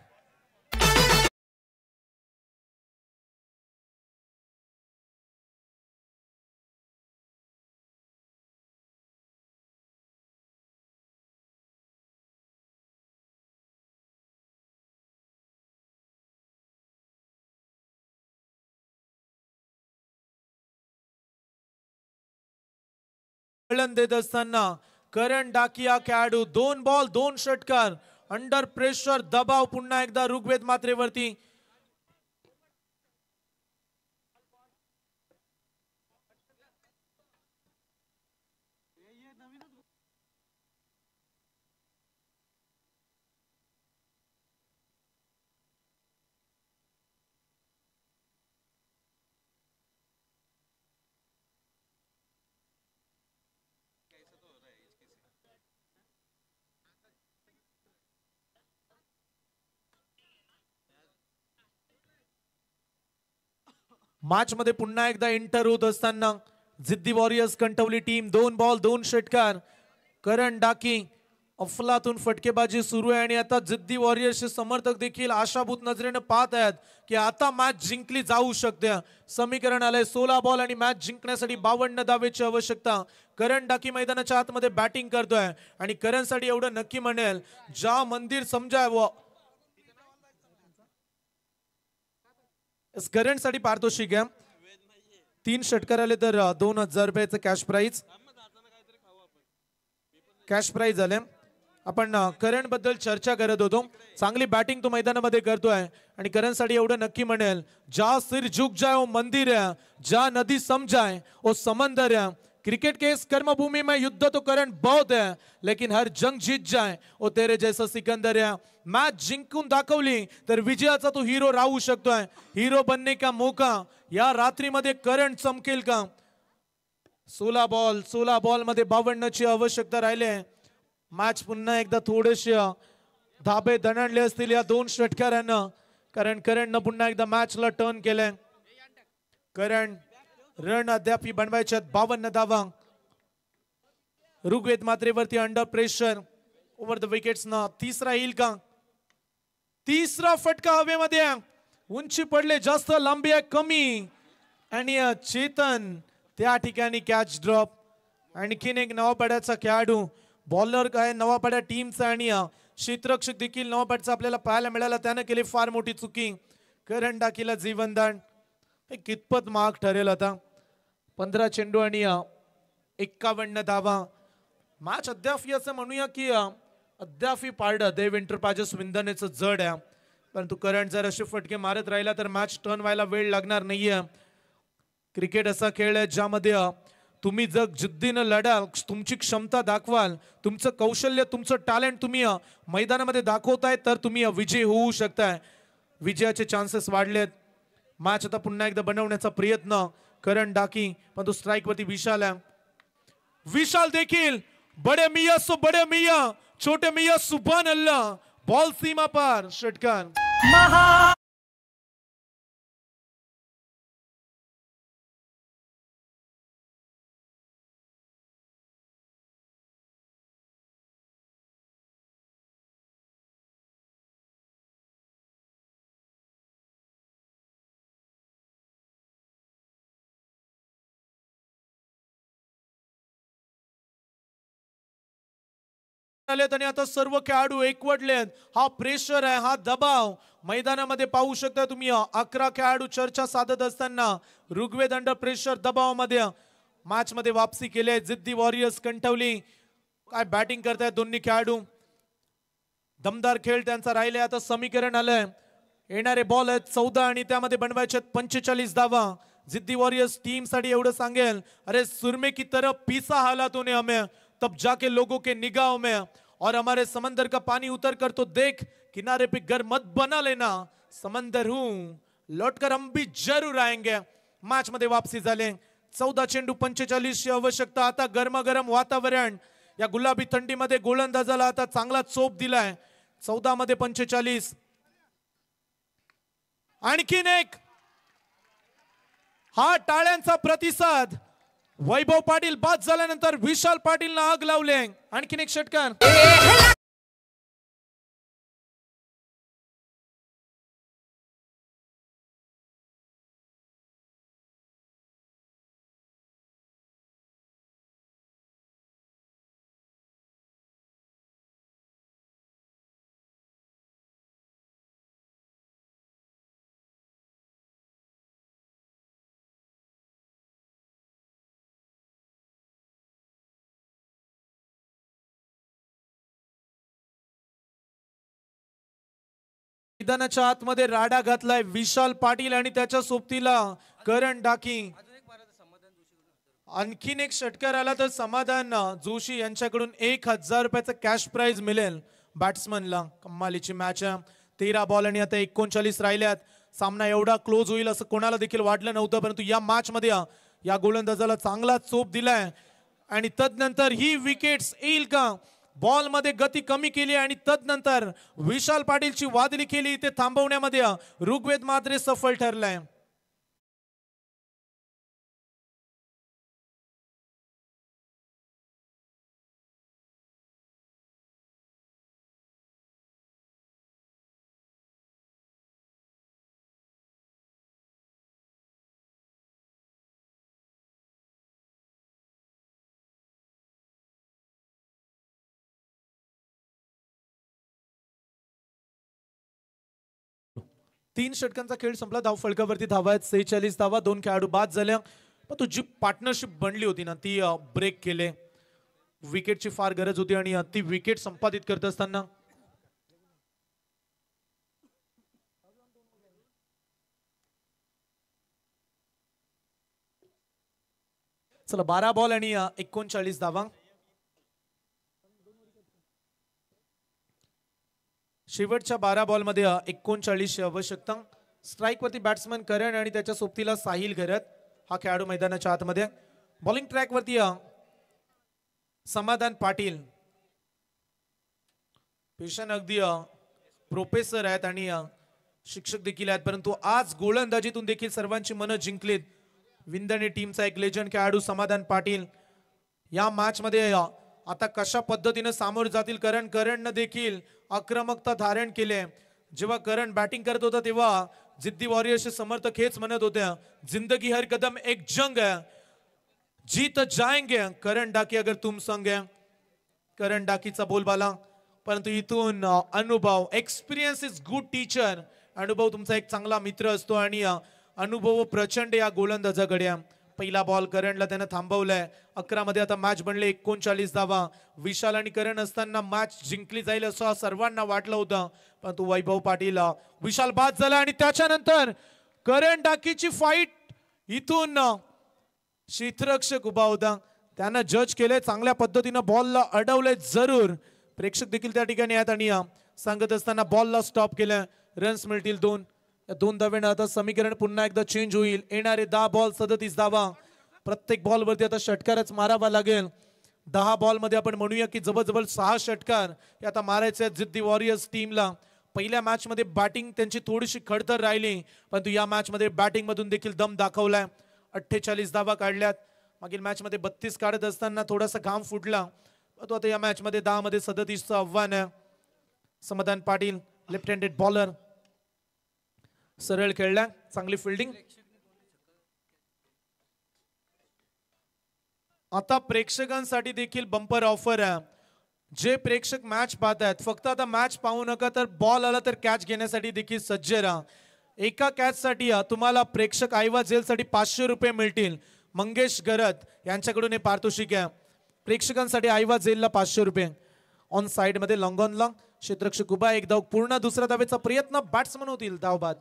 देत असताना करण डाकिया खेळाडू 2 बॉल 2 षटकार. अंडर प्रेशर दबाव पुन्हा एकदा ऋग्वेद मात्रेवरती. मॅच मध्ये पुन्हा एकदा एंटर होत असताना जिद्दी वॉरियर्स कंटवली टीम 2 बॉल 2 षटकार. करण डाकी अफलातून फटकेबाजी सुरू आहे आणि आता जिद्दी वॉरियर्सचे समर्थक देखील आशाभूत नजरेने पाहत आहेत की आता मॅच जिंकली जाऊ शकते. समीकरण आलंय 16 बॉल आणि मॅच जिंकण्यासाठी 52 धावेची आवश्यकता. करण डाकी मैदानाच्या आतमध्ये बॅटिंग करतोय आणि करणसाठी एवढं नक्की म्हणेल ज्या मंदिर समजाय व करणसाठी पारितोषिक आहे. 3 षटकार आले तर 2000 रुपयाचं कॅश प्राइज झाले. आपण करण बद्दल चर्चा करत होतो. चांगली बॅटिंग तो मैदानामध्ये करतोय आणि करणसाठी एवढं नक्की म्हणेल जा सिर झुक जाए वो मंदिर है, जा नदी सम जाए वो समंदर है. क्रिकेट के इस कर्मभूमि में युद्ध तो करण बहुत है, लेकिन हर जंग जीत जाए वो तेरे जैसा सिकंदर है. मॅच जिंकून दाखवली तर विजयाचा तो हिरो राहू शकतोय. हिरो बनने का मौका या रात्रीमध्ये करण चमकेल का? 16 बॉल मध्ये 52 ची आवश्यकता राहिले. मॅच पुन्हा एकदा थोडेसे धाबे दणडले असतील या 2 षटकारांना, कारण करणनं पुन्हा एकदा मॅचला टर्न केलंय. करण रन अद्याप बनवायचे 52 धावा. ऋग्वेद मात्रेवरती under pressure over the wickets ना तिसरा येईल का? तिसरा फटका हवेमध्ये, उंची पडले जास्त, लांबी आहे कमी आणि चेतन त्या ठिकाणी कॅच ड्रॉप. आणखीन एक नवापाड्याचा खेळाडू बॉलर काय नवापाड्या टीमचा आणि क्षेत्ररक्षक देखील नवापाड्याचा आपल्याला पाहायला मिळाला. त्यानं केली फार मोठी चुकी. करण डाकीला जीवनदान. हे कितपत महाग ठरेल आता? 15 चेंडू आणि 51 धावा. मॅच अद्याप असं म्हणूया की अद्याप पारड देव एंटरप्राइजेस विंधनेचं जड आहे. परंतु करण जर असे फटके मारत राहिला तर मॅच टर्न व्हायला वेळ लागणार नाहीये. क्रिकेट असा खेळ आहे ज्यामध्ये तुम्ही जर जिद्दीनं लढाल, तुमची क्षमता दाखवाल, तुमचं कौशल्य, तुमचं टॅलेंट तुम्ही मैदानामध्ये दाखवताय तर तुम्ही विजयी होऊ शकताय. विजयाचे चान्सेस वाढलेत. मॅच आता पुन्हा एकदा बनवण्याचा प्रयत्न करण डाकी, पण तो स्ट्राइक वरती विशाल आहे. विशाल देखील बडे मियां सो बडे मियां, छोटे मियां सुभान अल्लाह. बॉल सीमा पार, षटकार. आणि आता सर्व खेळाडू एकवटलेत. हा प्रेशर आहे, हा दबाव मैदानामध्ये पाहू शकता तुम्ही. 11 खेळाडू चर्चा साधत असताना ऋग्वेद अंडर प्रेशर दबावामध्ये मॅच मध्ये वापसी केली. जिद्दी वॉरियर्स कंठवली. काय बॅटिंग करतायत दोन्ही खेळाडू. दमदार खेळ त्यांचा राहिले. आता समीकरण आलंय. येणारे बॉल आहेत 14 आणि त्यामध्ये बनवायचे 45 धावा. जिद्दी वॉरियर्स टीम साठी एवढं सांगेल, अरे सुरमे की तरफ पीसा हालातों ने हमें, तब जाके लोगों के निगाहों में और हमारे समंदर का पानी उतर कर तो देख, किनारे पे घर मत बना लेना, समंदर हूं लौटकर हम भी जरूर आएंगे. मॅच मध्ये वापसी झाले. 14 चेंडू 45 ची आवश्यकता. आता गरमागरम वातावरण. या गुलाबी थंडीमध्ये गोलंदाजाला आता चांगला चोप दिलाय. 14 मध्ये 45. आणखीन एक. हा टाळ्यांचा प्रतिसाद. वैभव पाटील बाद झाल्यानंतर विशाल पाटीलना आग लावले. आणखीन एक षटकार. मैदानाच्या आतमध्ये राडा घातलाय विशाल पाटील आणि त्याच्या सोबतीला करण डाकी. आणखीन एक षटकार आला तर समाधान जोशी यांच्याकडून 1000 रुपयाचा कॅश प्राइज मिळेल बॅट्समनला. कमालीची मॅच आहे. 13 बॉल आणि आता 39 राहिल्यात. सामना एवढा क्लोज होईल असं कोणाला देखील वाटलं नव्हतं, परंतु या मॅच मध्ये या गोलंदाजाला चांगला चोप दिलाय आणि तदनंतर ही विकेट्स येईल का? बॉल मध्ये गती कमी केली आणि तदनंतर विशाल पाटीलची वादळी केली. ते थांबवण्यामध्ये ऋग्वेद मात्रे सफल ठरलाय. 3 षटकांचा खेळ संपला. धाव फलकावरती धावा आहेत 46 धावा. 2 खेळाडू बाद झाल्या. पण तुझी पार्टनरशिप बनली होती ना ती ब्रेक केले. विकेटची फार गरज होती आणि ती विकेट संपादित करत असताना चला 12 बॉल आणि 39 धावा. शेवटच्या 12 बॉल मध्ये 39 आवश्यकता. स्ट्राईक वरती बॅट्समन करण आणि त्याच्या सोबतीला साहिल घरत हा खेळाडू मैदानाच्या आतमध्ये. बॉलिंग ट्रॅक वरती समाधान पाटील पेशन अगदी प्रोफेसर आहेत आणि शिक्षक देखील आहेत, परंतु आज गोलंदाजीतून देखील सर्वांची मनं जिंकलीत. विंदणे टीमचा एक लेजंड खेळाडू समाधान पाटील या मॅच मध्ये आता कशा पद्धतीने सामोरे जातील. करणनं देखील आक्रमकता धारण केले. जेव्हा करण बॅटिंग करत होता तेव्हा जिद्दी वॉरियर्सचे समर्थक हेच म्हणत होते, जिंदगी हर कदम एक जंग है, जीत जाएंगे करण डाकी अगर तुम संग है. करण डाकीचा बोलबाला, परंतु इथून अनुभव, एक्सपिरियन्स इज गुड टीचर. अनुभव तुमचा एक चांगला मित्र असतो आणि अनुभव प्रचंड या गोलंदाजाकडे. पहिला बॉल करणला त्यानं थांबवलाय. 11 मध्ये आता मॅच बनले 39 धावा. विशाल आणि करण असताना मॅच जिंकली जाईल असं सर्वांना वाटलं होतं, परंतु वैभव पाटील विशाल बाद झाला आणि त्याच्यानंतर करण डाकीची फाईट. इथून क्षेत्ररक्षक उभा होता, त्यानं जज केले, चांगल्या पद्धतीनं बॉलला अडवले जरूर. प्रेक्षक देखील त्या ठिकाणी आहेत आणि सांगत असताना बॉलला स्टॉप केलं. रन्स मिळतील 2. 2 धावेनं आता समीकरण पुन्हा एकदा चेंज होईल. येणारे 10 बॉल 37 धावा. प्रत्येक बॉल वरती आता षटकारच मारावा लागेल. 10 बॉल मध्ये आपण म्हणूया की जवळजवळ 6 षटकार हे आता मारायचे आहेत जिद्दी वॉरियर्स टीमला. पहिल्या मॅच मध्ये बॅटिंग त्यांची थोडीशी खडतर राहिली, परंतु या मॅच मध्ये बॅटिंग मधून देखील दम दाखवलाय. 48 धावा काढल्यात. मागील मॅच मध्ये 32 काढत असताना थोडासा घाम फुटला, परंतु आता या मॅच मध्ये 10 मध्ये 37चं आव्हान आहे. समाधान पाटील लेफ्ट हँडेड बॉलर, सरळ खेळला, चांगली फिल्डिंग. आता प्रेक्षकांसाठी देखील बंपर ऑफर आहे. जे प्रेक्षक मॅच पाहत आहेत फक्त आता मॅच पाहू नका, तर बॉल आला तर कॅच घेण्यासाठी देखील सज्ज राहा. एका कॅच साठी तुम्हाला प्रेक्षक आयवा जेल साठी 500 रुपये मिळतील. मंगेश गरत यांच्याकडून हे पारितोषिक आहे. प्रेक्षकांसाठी आयवा जेलला 500 रुपये. ऑन साइड मध्ये लॉंग ऑन लॉंग क्षेत्ररक्षक उभा. एक धाव पूर्ण. दुसऱ्या धावेचा प्रयत्न. बॅट्समन होतील धाव बाद.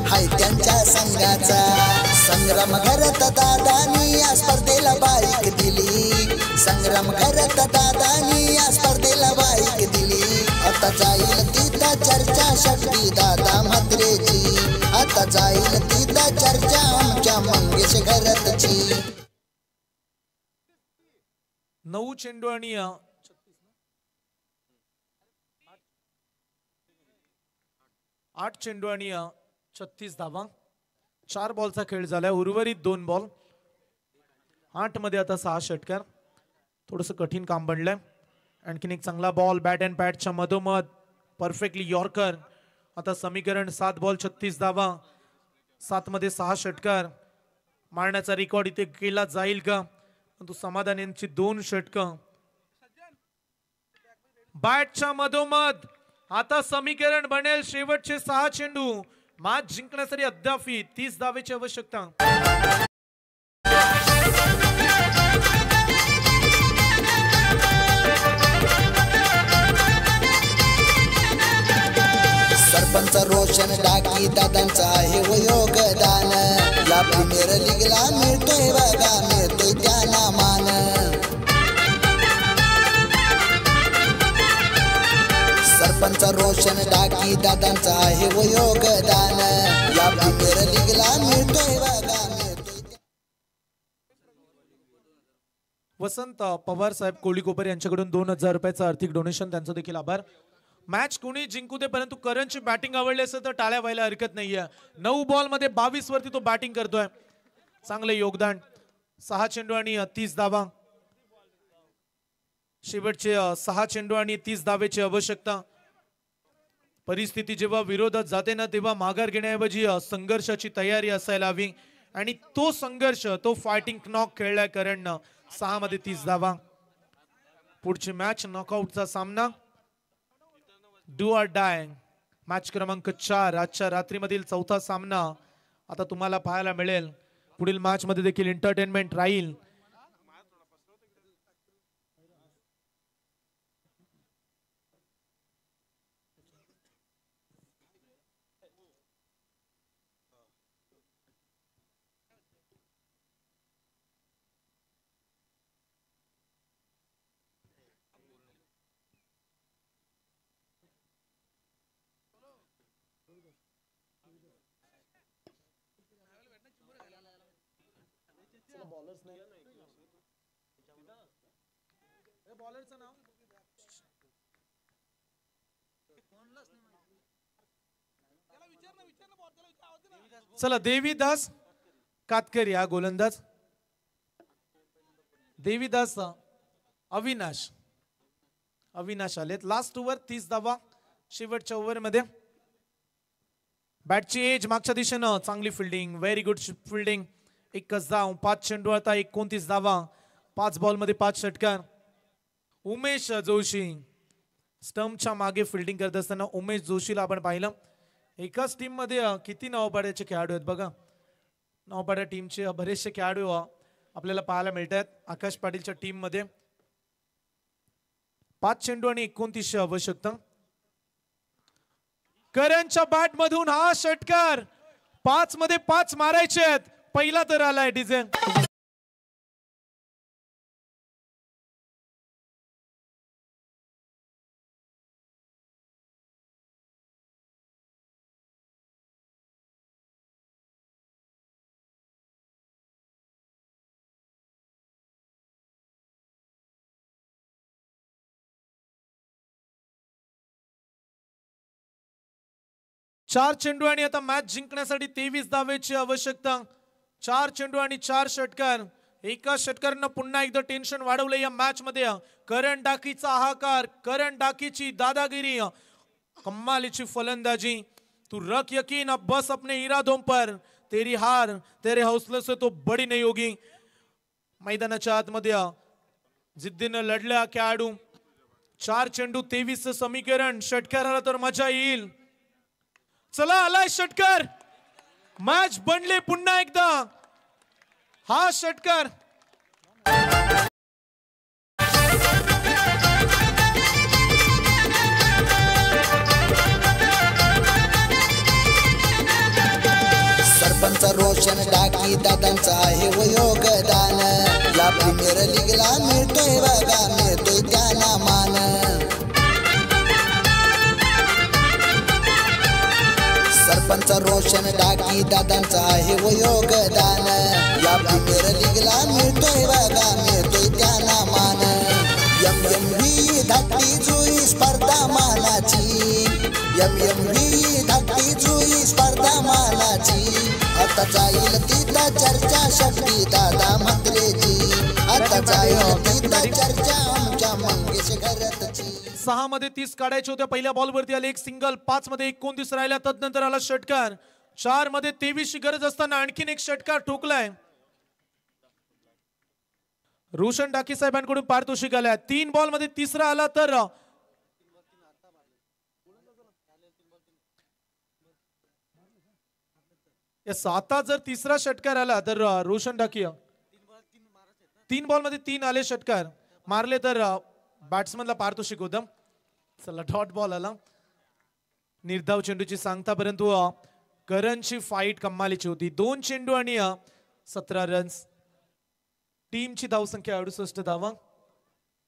हाय त्यांच्या संघाचा संग्राम घरत दादानी या स्पर्धेला बाईक दिली. संग्राम घरत दादानी या स्पर्धेला बाईक दिली. आता जाईल तिथं चर्चा शक्ती दादा म्हात्रेची. आता जाईल तिथं चर्चा आमच्या मंगेश घरतची. 9 चेंडू आणि 8 चेंडू आणि 36 धावा. 4 बॉलचा खेळ झालाय. उर्वरित 2 बॉल. 8 मध्ये आता 6 षटकार. थोडस कठीण काम बनलंय. आणखीन एक चांगला बॉल बॅट अँड पॅडच्या मधोमध परफेक्टली यॉर्कर. आता समीकरण 7 बॉल 36 धावा. 7 मध्ये 6 षटकार मारण्याचा रेकॉर्ड इथे केला जाईल का? परंतु समाधान यांची 2 षटकं. बॅटच्या मधोमध आता समीकरण बनेल. शेवटचे 6 चेंडू. मॅच जिंकण्यासाठी अद्याप 30 धावेची आवश्यकता. सरपंच रोशन डाकी दादांचं आहे व योगदान. या प्रीमियर लीगला मिळतोय बघा, मिळतोय त्यांना मान. सरपंच रोशन डाकी दादांचं आहे व योगदान. या प्रीमियर लीगला मिळतोय बघा, मिळतोय. वसंत पवार साहेब कोळीकोपर यांच्याकडून 2000 रुपयाचं आर्थिक डोनेशन. त्यांचं देखील आभार. मॅच कोणी जिंकू दे, परंतु करणची बॅटिंग आवडली असेल तर टाळ्या व्हायला हरकत नाहीये. 9 बॉल मध्ये 22 वरती तो बॅटिंग करतोय. चांगले योगदान. 6 चेंडू आणि 30 धावा. शेवटचे 6 चेंडू आणि 30 धावेची आवश्यकता. परिस्थिती जेव्हा विरोधात जाते ना तेव्हा माघार घेण्याऐवजी संघर्षाची तयारी असायला हवी आणि तो संघर्ष, तो फायटिंग नॉक खेळलाय करणनं. 6 मध्ये 30 धावा. पुढची मॅच नॉकआउटचा सामना. डू ऑर डाय मॅच क्रमांक 4 आजच्या रात्रीमधील चौथा सामना आता तुम्हाला पाहायला मिळेल. पुढील मॅच मध्ये देखील एंटरटेनमेंट राहील. चला देवीदास कातकर या गोलंदाज. देवीदास अविनाश आलेत. लास्ट ओव्हर 30 धावा शेवटच्या ओव्हर मध्ये. बॅटची एज मागच्या दिशेनं चांगली फिल्डिंग व्हेरी गुड फिल्डिंग. 1 धाव 5 चेंडू आता 29 धावा 5 बॉल मध्ये 5 षटकार. उमेश जोशी स्टंपच्या मागे फिल्डिंग करत असताना उमेश जोशीला आपण पाहिलं. एकाच टीम मध्ये किती नावपाड्याचे खेळाडू आहेत बघा. नावपाड्या टीमचे बरेचसे खेळाडू आपल्याला पाहायला मिळतात आकाश पाटीलच्या टीम मध्ये. 5 चेंडू आणि 29 आवश्यकता. करणच्या बॅट मधून हा षटकार 5 मध्ये 5 मारायचे आहेत. पहिला तर आलाय डिझाईन. चार चेंडू आणि आता मॅच जिंकण्यासाठी 23 धावेची आवश्यकता. 4 चेंडू आणि 4 षटकार. एका षटकारानं पुन्हा एकदा टेन्शन वाढवलं या मॅच मध्ये. करण डाकीचा हाहाकार, करण डाकीची दादागिरी, कमालीची फलंदाजी. तू रख यकीन अब बस अपने इरादों पर, तेरी हार तेरे हौसले से तो बड़ी नहीं होगी. मैदानाच्या आतमध्ये जिद्दीनं लढल्या खेळाडू. 4 चेंडू 23 समीकरण. षटकाराला तर मजा येईल. चला आलाय षटकार. मॅच बनले पुन्हा एकदा. हा षटकार सरपंच रोशन डाकी दादांचं आहे व योगदान. या प्रीमियर लीगला मिळतोय बघा मिळतोय त्यांना मान. सरपंच रोशन डाकी दादांचं आहे व योगदान. या प्रीमियर लीगला मिळतोय बघा मिळतोय त्यांना मान. MMV धाकटी जुई स्पर्धा मानाची. MMV धाकटी जुई स्पर्धा मानाची. आता जाईल तिथं चर्चा शक्ती दादा म्हात्रेची. आता जाईल तिथं चर्चा आमच्या मंगेश घरातची. 6 मध्ये 30 काढायचे होते. पहिल्या बॉलवरती आले एक सिंगल. 5 मध्ये 29 राहिला. तदनंतर आला षटकार. 4 मध्ये 23 ची गरज असताना आणखीन एक षटकार ठोकलाय. रोशन डाकी साहेबांकडून पारितोषिक आलाय. 3 बॉल मध्ये तिसरा आला तर आता जर तिसरा षटकार आला तर रोशन डाकी 3 बॉल मध्ये 3 आले षटकार मारले तर बॅट्समनला पारितोषिक होतं. चला डॉट बॉल आला. निर्धाव चेंडूची सांगता परंतु करणची फाईट कमालीची होती. 2 चेंडू आणि 17 रन्स. टीमची धावसंख्या 68 धावा.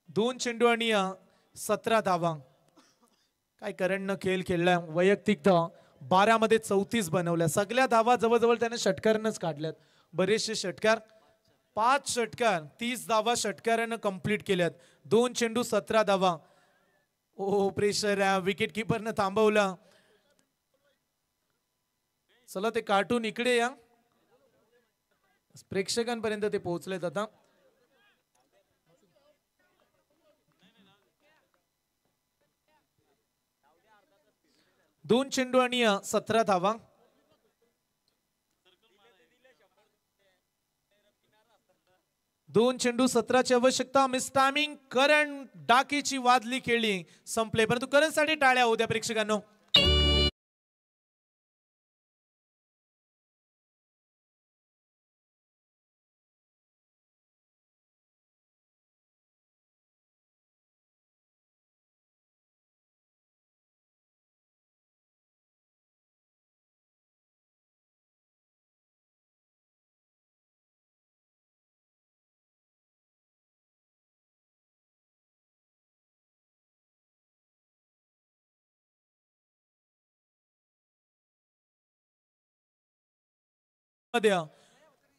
2 चेंडू आणि 17 धावा. काय करणनं खेळ खेळलाय. वैयक्तिक 12 मध्ये 34 बनवल्या. सगळ्या धावा जवळजवळ त्याने षटकारानंच काढल्यात. बरेचसे षटकार. 5 षटकार 30 धावा षटकारानं कंप्लीट केल्यात. 2 चेंडू 17 धावा. ओ प्रेशर विकेट किपरनं थांबवला. चला ते कार्टून इकडे या. प्रेक्षकांपर्यंत ते पोहोचलेत आता. दोन चेंडू आणि 17 धावा. 2 चेंडू 17ची आवश्यकता. Miss timing. करण डाकेची वादली खेळली संपले, परंतु करणसाठी टाळ्या होत्या प्रेक्षकांनो.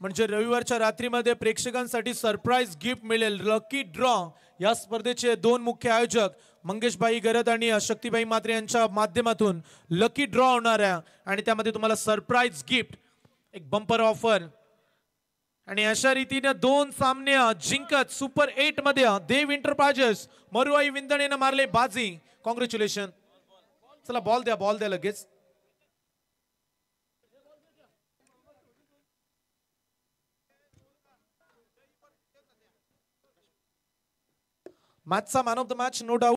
म्हणजे रविवारच्या रात्रीमध्ये प्रेक्षकांसाठी सरप्राईज गिफ्ट मिळेल. लकी ड्रॉ या स्पर्धेचे 2 मुख्य आयोजक मंगेशभाई गरद आणि शक्तीबाई मात्रे यांच्या माध्यमातून लकी ड्रॉ होणार आहे आणि त्यामध्ये तुम्हाला सरप्राईज गिफ्ट, एक बंपर ऑफर आणि अशा रीतीने 2 सामने जिंकत सुपर 8 मध्ये देव एंटरप्राइजेस मरुआई विंदणेनं मारले बाजी. कॉंग्रॅच्युलेशन. चला बॉल द्या लगेच. मॅचचा man of the match no doubt